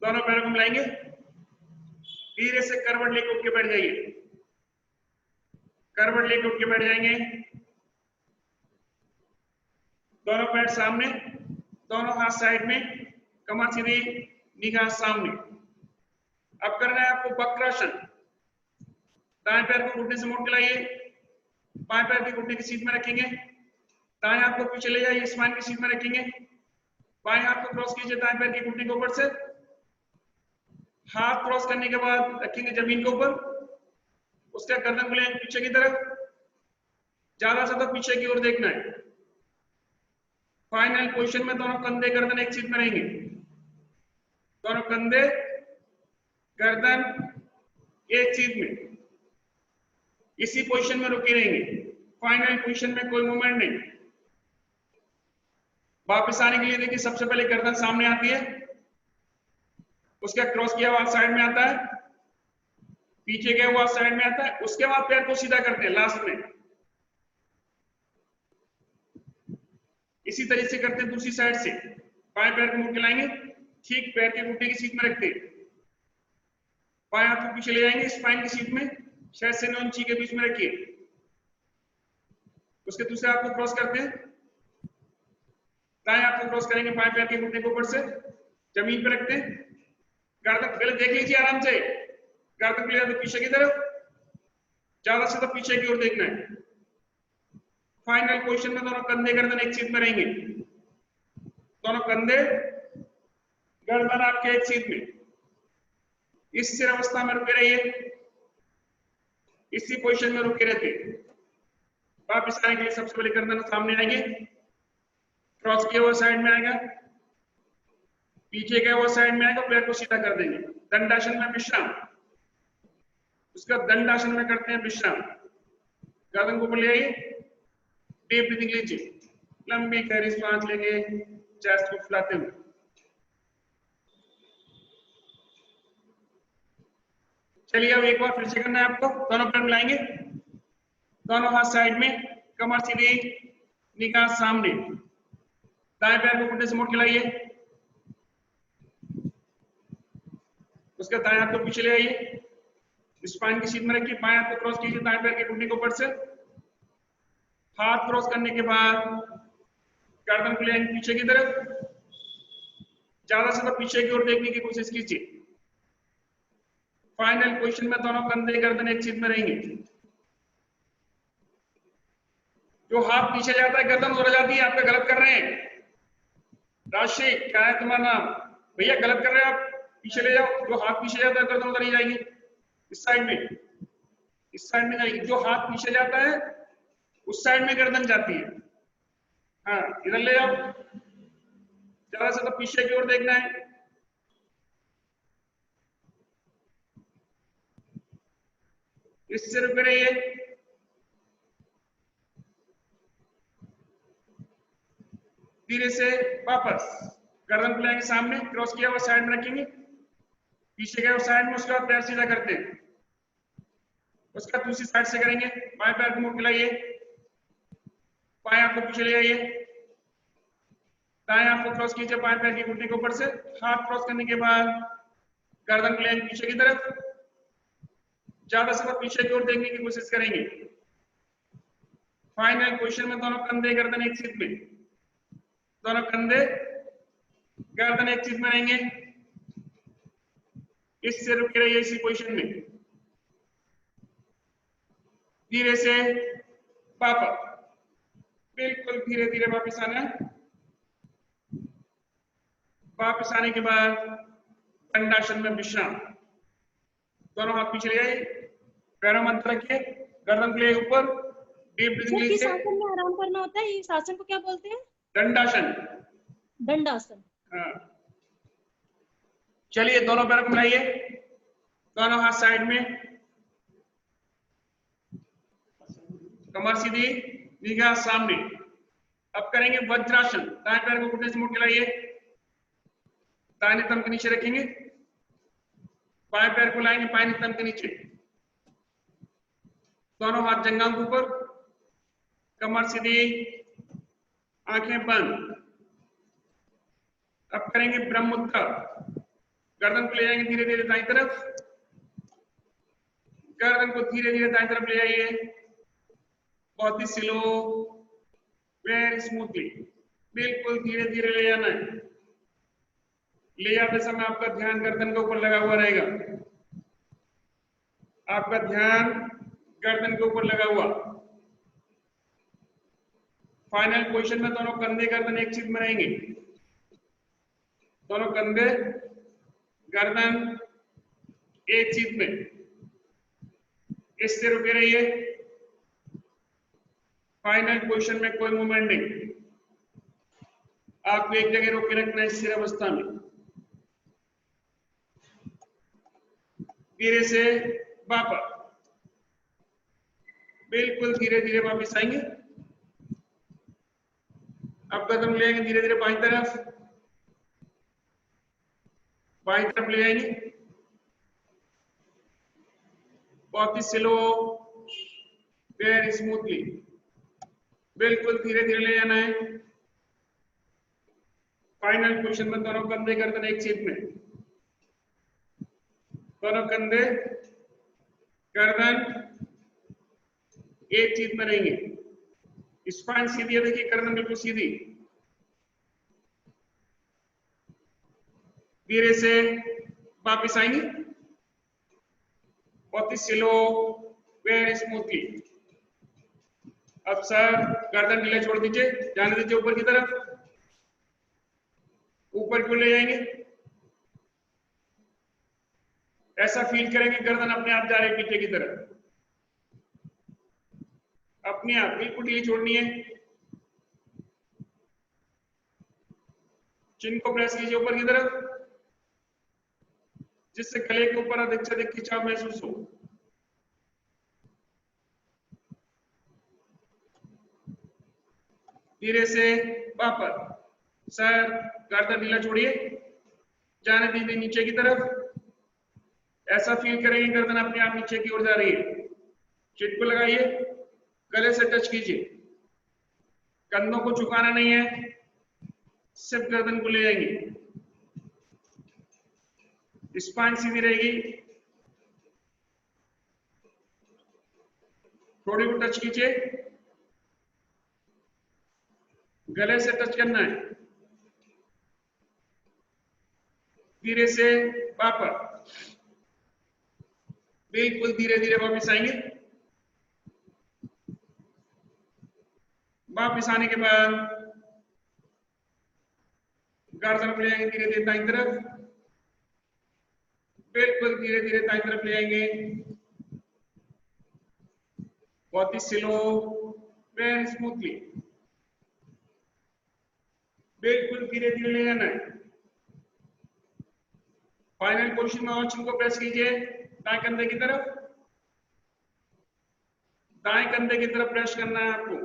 Speaker 1: दोनों पैरों को मिलाएंगे, धीरे से करवट लेके उठ के बैठ जाइए, करवट लेके उठ के बैठ जाएंगे, दोनों पैर सामने, दोनों हाथ साइड में, कमर सीधी, निगाह सामने। अब करना है आपको वक्रासन, दाएं पैर को घुटने से मोड़ के लाइए, बाएं पैर के घुटने की सीध में रखेंगे, दाएं हाथ को पीछे ले जाइए, स्पाइन की सीध में रखेंगे, बाएं हाथ को क्रॉस कीजिए दाएं पैर के घुटने के ऊपर से, हाथ क्रॉस करने के बाद रखेंगे जमीन के ऊपर, उसका गर्दन बुलाएंगे पीछे की तरफ, ज्यादा से ज्यादा पीछे की ओर देखना है। फाइनल पोजीशन में दोनों कंधे गर्दन एक सीध में रहेंगे, दोनों कंधे गर्दन एक सीध में, इसी पोजीशन में रुके रहेंगे। फाइनल पोजीशन में कोई मूवमेंट नहीं। वापस आने के लिए देखिए, सबसे पहले गर्दन सामने आती है, उसका क्रॉस किया हुआ साइड में आता है, पीछे गया हुआ साइड में आता है, उसके बाद पैर को सीधा करते हैं लास्ट में, इसी तरीके से करते हैं दूसरी साइड से। बाएं पैर को मुड़ के लाएंगे, ठीक पैर के घुटने की सीध में रखते हैं, बाएं हाथ को पीछे ले जाएंगे स्पाइन की सीध में, 6 से 9 इंची के बीच में रखिए, उसके दूसरे हाथ को क्रॉस करते हैं, दाएं हाथ को क्रॉस करेंगे बाएं पैर के घुटने के ऊपर से, जमीन पे रखते हैं, गर्दन पहले देख लीजिए आराम से, गर्दन को ले जाते पीछे की तरफ, ज्यादा से ज्यादा पीछे की ओर देखना है। फाइनल पोजीशन में दोनों कंधे गर्दन एक सीध में रहेंगे, दोनों कंधे गर्दन आपके एक सीध में, इस स्थिर अवस्था में रुके रहिए, इसी पोजीशन में रुके रहते। वापस आने के लिए सबसे पहले गर्दन सामने आएंगे, क्रॉस किया हुआ साइड में आएगा, पीछे गया हुआ साइड में आएगा, पैर को सीधा कर देंगे, दंडासन में विश्राम, उसका दंडासन में करते हैं विश्राम, गर्दन को ऊपर ले आइए, डीप ब्रीथिंग लीजिए, लंबी गहरी सांस लेंगे, चेस्ट को फुलाते हुए, चलिए अब एक बार फिर से करना है आपको, दोनों पैर मिलाएंगे, दोनों हाथ साइड में, कमर सीधी, निगाह सामने, दाएं पैर को घुटने से मोड़ के लाइए, उसके दाएं हाथ को पीछे ले आइए, स्पाइन की सीध में रखिए, बाएं हाथ को क्रॉस कीजिए दाएं पैर के घुटने के ऊपर से, हाथ क्रॉस करने के बाद गर्दन को ले आएंगे पीछे की तरफ, ज्यादा से ज्यादा पीछे की ओर देखने की कोशिश कीजिए। फाइनल पोजीशन में दोनों कंधे गर्दन एक सीध में रहेंगे, जो हाथ पीछे जाता है गर्दन उधर जाती है, आपका गलत कर रहे हैं। राशि क्या है तुम्हारा नाम भैया, गलत कर रहे हैं आप, पीछे ले जाओ, जो हाथ पीछे जाता है गर्दन उधर ही जाएगी, इस साइड में, इस साइड में जाएगी, जो हाथ पीछे जाता है उस साइड में गर्दन जाती है। हाँ, इधर ले जाओ, ज्यादा से ज्यादा पीछे की ओर देखना है। इससे रुके रहिए, धीरे से वापस गर्दन को लाएंगे सामने, क्रॉस किया हुआ साइड में रखेंगे, पीछे गए साइड में, उसके बाद पैर सीधा करते हैं, उसका दूसरी साइड से करेंगे, बाएं पैर को मुड़ के लाइए, बाएं हाथ को पीछे ले आइए, दाएं हाथ को क्रॉस कीजिए बाएं पैर के घुटने के ऊपर से, हाथ क्रॉस करने के बाद गर्दन को ले आएंगे पीछे की तरफ, ज्यादा से ज्यादा पीछे की ओर देखने की कोशिश करेंगे। फाइनल पोजीशन में दोनों कंधे गर्दन एक सीध में, दोनों कंधे गर्दन एक सीध में रहेंगे। इससे रुके रहिए इसी पोजीशन में। धीरे से वापस, बिल्कुल धीरे धीरे वापस आना। वापस आने के बाद दंडासन में विश्राम। दोनों हाथ पीछे ले आइए, पैरों में अंतर रखिए, गर्दन के लिए ऊपर, डीप ब्रीथिंग
Speaker 3: सर किस
Speaker 1: लीजिए।
Speaker 3: आसन में आराम करना होता है? इस आसन को क्या बोलते हैं?
Speaker 1: दंडासन।
Speaker 3: दंडासन।
Speaker 1: हाँ, चलिए दोनों पैरों को मिलाइए, दोनों हाथ साइड में, कमर सीधी, निगाह सामने। अब करेंगे वज्रासन। दाएं पैर को घुटने से मुड़ के लाइए, दाहिने थंब के नीचे रखेंगे, बाएं पैर को लाएंगे बाएं थंब के नीचे, दोनों हाथ जंघाओं के ऊपर, कमर सीधी, आंखें बंद। अब करेंगे ब्रह्मोत्तर। गर्दन को ले जाएंगे धीरे धीरे दाईं तरफ, गर्दन को धीरे धीरे दाईं तरफ ले जाइए, बहुत ही स्लो, वेरी स्मूथली, बिल्कुल धीरे धीरे ले जाना है। ले जाते समय आपका ध्यान गर्दन के ऊपर लगा हुआ रहेगा, आपका ध्यान गर्दन के ऊपर लगा हुआ। फाइनल पोजीशन में दोनों कंधे गर्दन एक सीध में रहेंगे, दोनों कंधे गर्दन एक सीध में। इससे रुके रहिए। फाइनल पोजीशन में कोई मूवमेंट नहीं, आपको एक जगह रोक के रखना है स्थिर अवस्था में। धीरे से वापस, बिल्कुल धीरे धीरे वापस आएंगे। अब कदम ले आएंगे धीरे धीरे बाईं तरफ, बाईं तरफ ले आएंगे, बहुत ही स्लो, वेरी स्मूथली, बिल्कुल धीरे धीरे ले जाना है। फाइनल पोजीशन में दोनों कंधे गर्दन एक सीध में, दोनों कंधे गर्दन एक चीज में रहेंगे। स्पाइन सीधी है, देखिए गर्दन बिल्कुल सीधी। धीरे से वापिस आएंगे, बहुत ही स्लो, वेरी स्मूथली। अब सर गर्दन ढीला छोड़ दीजिए, जाने दीजिए ऊपर की तरफ, ऊपर क्यों ले जाएंगे। ऐसा फील करेंगे गर्दन अपने आप जा रही है पीछे की तरफ, अपने आप बिल्कुल ढीली छोड़नी है। चिन को प्रेस कीजिए ऊपर की तरफ, जिससे गले के ऊपर अधिक से अधिक खिंचाव महसूस हो। धीरे से वापस, सर गर्दन ढीला छोड़िए, जाने दीजिए नीचे की तरफ। ऐसा फील करेंगे गर्दन अपने आप नीचे की ओर जा रही है। चिट को लगाइए, गले से टच कीजिए, कंधों को झुकाना नहीं है, सिर्फ गर्दन को ले जाएंगे। स्पाइन सीधी रहेगी, थोड़ी को टच कीजिए, गले से टच करना है। धीरे से वापस, बिल्कुल धीरे धीरे वापस आएंगे। वापस आने के बाद गर्दन को ले आएंगे धीरे धीरे दाईं तरफ, बिल्कुल धीरे धीरे दाईं तरफ ले आएंगे, बहुत ही स्लो, वेरी स्मूथली, बिल्कुल धीरे धीरे ले जाना है। फाइनल पोजीशन में और चिन को प्रेस कीजिए दाएं कंधे की तरफ, दाएं कंधे की तरफ प्रेस करना है आपको।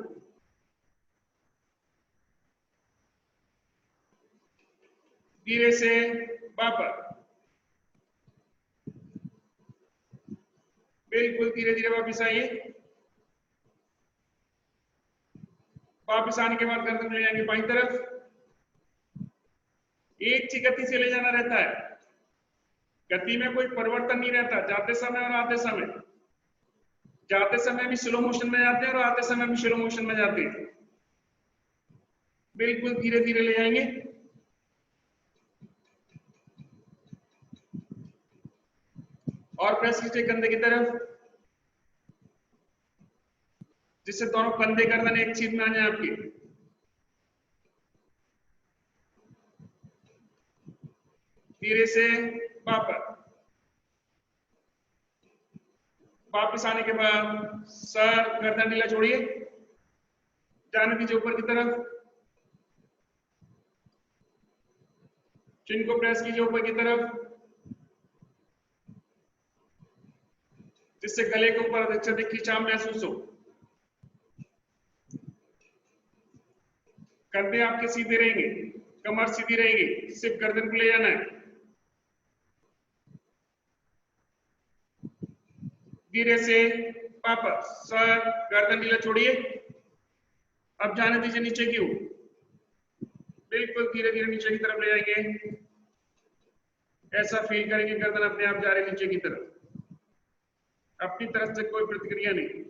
Speaker 1: धीरे से वापस, बिल्कुल धीरे धीरे वापस आइए। वापस आने के बाद गर्दन ले जाएंगे बाईं तरफ, एक ही गति से ले जाना रहता है, गति में कोई परिवर्तन नहीं रहता, जाते समय और आते समय जाते समय भी स्लो मोशन में जाते हैं और आते समय भी स्लो मोशन में जाते हैं। बिल्कुल धीरे धीरे ले जाएंगे। और प्रेस कीजिए कंधे की तरफ, जिससे दोनों कंधे गर्दन एक चीज में आ जाए आपकी। धीरे से वापस आने के बाद सर गर्दन ढीला छोड़िए, जाने दीजिए ऊपर की तरफ, चिन को प्रेस कीजिए ऊपर की तरफ, जिससे गले के ऊपर अधिक खिंचाव महसूस हो। कंधे आपके सीधे रहेंगे, कमर सीधी रहेगी, सिर्फ गर्दन को ले जाना है। धीरे से वापस, सर गर्दन ढीला छोड़िए, अब जाने दीजिए नीचे की ओर, बिल्कुल धीरे धीरे नीचे की तरफ ले जाएंगे। ऐसा फील करेंगे गर्दन अपने आप जा रही नीचे की तरफ, अपनी तरफ से कोई प्रतिक्रिया नहीं,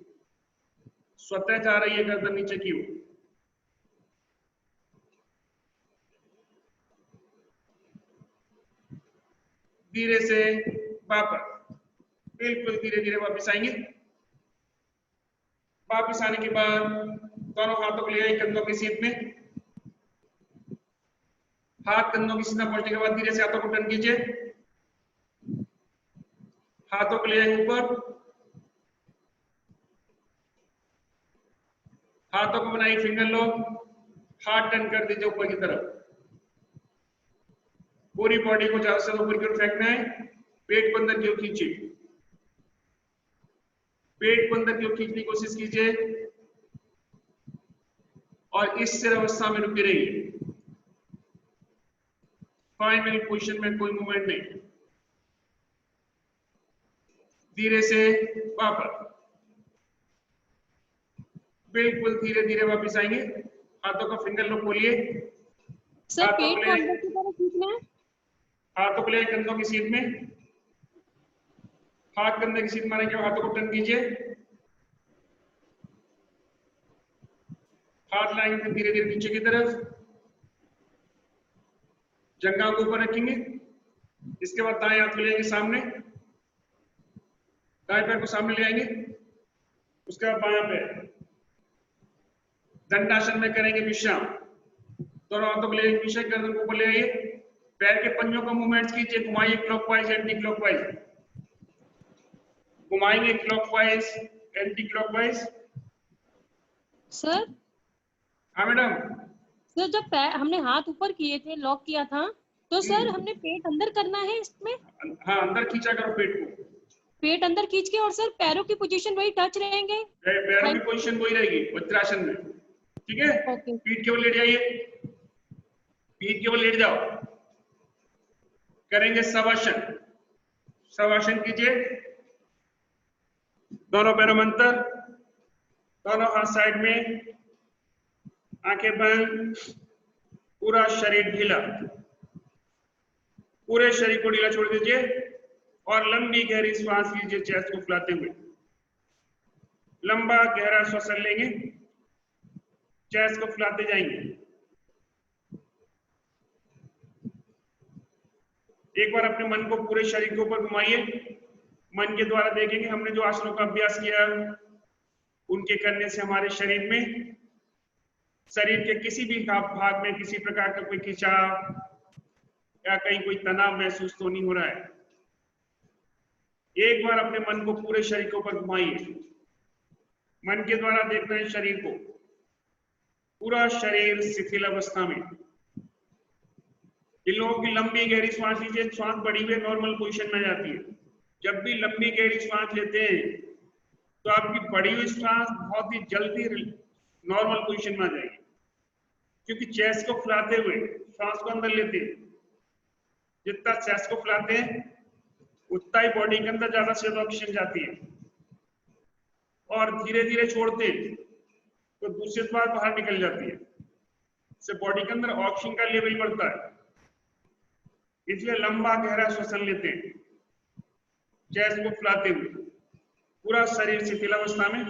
Speaker 1: स्वतः जा रही है गर्दन नीचे की ओर। धीरे से वापस, बिल्कुल धीरे धीरे वापस आएंगे। वापस आने के बाद दोनों हाथों को ले आइए कंधों की सीध में, हाथ कंधों की सीधा पहुंचने के बाद धीरे से हाथों को टर्न कीजिए, हाथों को ले आइए ऊपर, हाथों को बनाइए फिंगर लॉक, हाथ टर्न कर दीजिए ऊपर की तरफ। पूरी बॉडी को ज्यादा से ज्यादा ऊपर की ओर फेंकना है, पेट को अंदर की ओर खींचिए, पेट को अंदर की ओर खींचने की कोशिश कीजिए और इस स्थिर अवस्था में रुके रहिए। फाइनल पोजीशन में कोई मूवमेंट नहीं। धीरे से वापस, बिल्कुल धीरे धीरे वापस आएंगे। हाथों का फिंगर लॉक खोलिए,
Speaker 3: सर पेट को अंदर की तरफ खींचना है।
Speaker 1: हाथों को ले कंधों की सीध में, हाथ कंधे की सीध मारेंगे, हाथों को टर्न कीजिए, हाथ लाएंगे धीरे धीरे नीचे की तरफ, जंघा को ऊपर रखेंगे। इसके बाद दाएं हाथ को लेंगे सामने, दाएं पैर को सामने ले आएंगे, उसके बाद बायां पैर दंडासन में करेंगे विश्राम। दोनों हाथों को लेंगे पीछे, गर्दन को ऊपर ले आइए, पैर के पंजों का मूवमेंट्स कीजिए, घुमाइए क्लॉकवाइज एंटी क्लॉकवाइज, घुमाएंगे क्लॉकवाइज एंटी क्लॉकवाइज।
Speaker 3: सर
Speaker 1: हाँ मैडम।
Speaker 3: सर जब पैर हमने हाथ ऊपर किए थे, लॉक किया था, तो सर हमने पेट अंदर करना है इसमें।
Speaker 1: हाँ अंदर खींचा करो पेट को,
Speaker 3: पेट अंदर खींच के, और सर पैरों की पोजीशन वही टच रहेंगे,
Speaker 1: पैरों की पोजीशन वही रहेगी वज्रासन में, ठीक है। पीठ केवल लेट जाइए, पीठ केवल लेट जाओ। करेंगे शवासन, शवासन कीजिए, दोनों पैरों में अंतर, दोनों हाथ साइड में, आंखें बंद, पूरा शरीर ढीला, पूरे शरीर को ढीला छोड़ दीजिए और लंबी गहरी श्वास लीजिए चेस्ट को फुलाते हुए। लंबा गहरा श्वसन लेंगे, चेस्ट को फुलाते जाएंगे। एक बार अपने मन को पूरे शरीर के ऊपर घुमाइए, मन के द्वारा देखेंगे हमने जो आसनों का अभ्यास किया उनके करने से हमारे शरीर में, शरीर के किसी भी भाग में किसी प्रकार का कोई खिंचाव या कहीं कोई तनाव महसूस तो नहीं हो रहा है। एक बार अपने मन को पूरे शरीर के ऊपर घुमाइए, मन के द्वारा देखना है शरीर को, पूरा शरीर शिथिल अवस्था में। इन लोगों की लंबी गहरी सांस लीजिए, सांस बड़ी हुई नॉर्मल पोजीशन में जाती है। जब भी लंबी गहरी सांस लेते हैं तो आपकी बड़ी हुई सांस बहुत ही जल्दी नॉर्मल पोजीशन में आ जाएगी, क्योंकि चेस्ट को फुलाते हुए सांस को अंदर लेते हैं। जितना चेस्ट को फुलाते हैं उतना ही बॉडी के अंदर ज्यादा से ज्यादा ऑक्सीजन जाती है, और धीरे धीरे छोड़ते हैं तो दूसरी बार बाहर निकल जाती है, इससे बॉडी के अंदर ऑक्सीजन का लेवल बढ़ता है। इसलिए लंबा गहरा श्वसन लेते हैं चेस्ट को फुलाते हुए। पूरा शरीर शिथिल अवस्था में।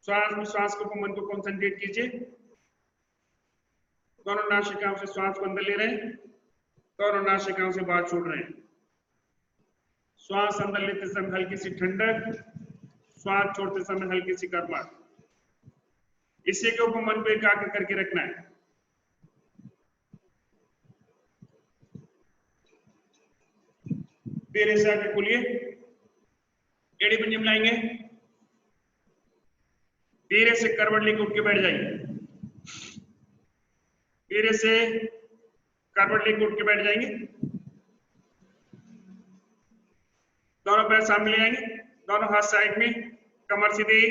Speaker 1: श्वास को मन को कंसंट्रेट कीजिए। दोनों नासिकाओं से श्वास को अंदर ले रहे हैं, दोनों नासिकाओं से बाहर छोड़ रहे हैं। श्वास अंदर लेते समय हल्की सी ठंडक, श्वास छोड़ते समय हल्की सी गर्माहट। इसी के ऊपर मन को एकाग्र करके रखना है। धीरे से आगे खोलिए, एड़ी पंजे मिलाएंगे, धीरे से करवट लेके उठ के बैठ जाइए। धीरे से करवट लेके उठ के बैठ जाएंगे। दोनों पैर सामने ले आएंगे, दोनों हाथ साइड में, कमर सीधी,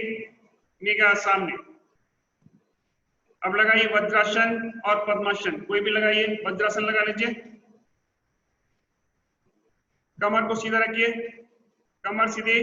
Speaker 1: निगाह सामने। अब लगाइए वज्रासन और पद्मासन, कोई भी लगाइए। वज्रासन लगा लीजिए, कमर को सीधा रखिए, कमर सीधी,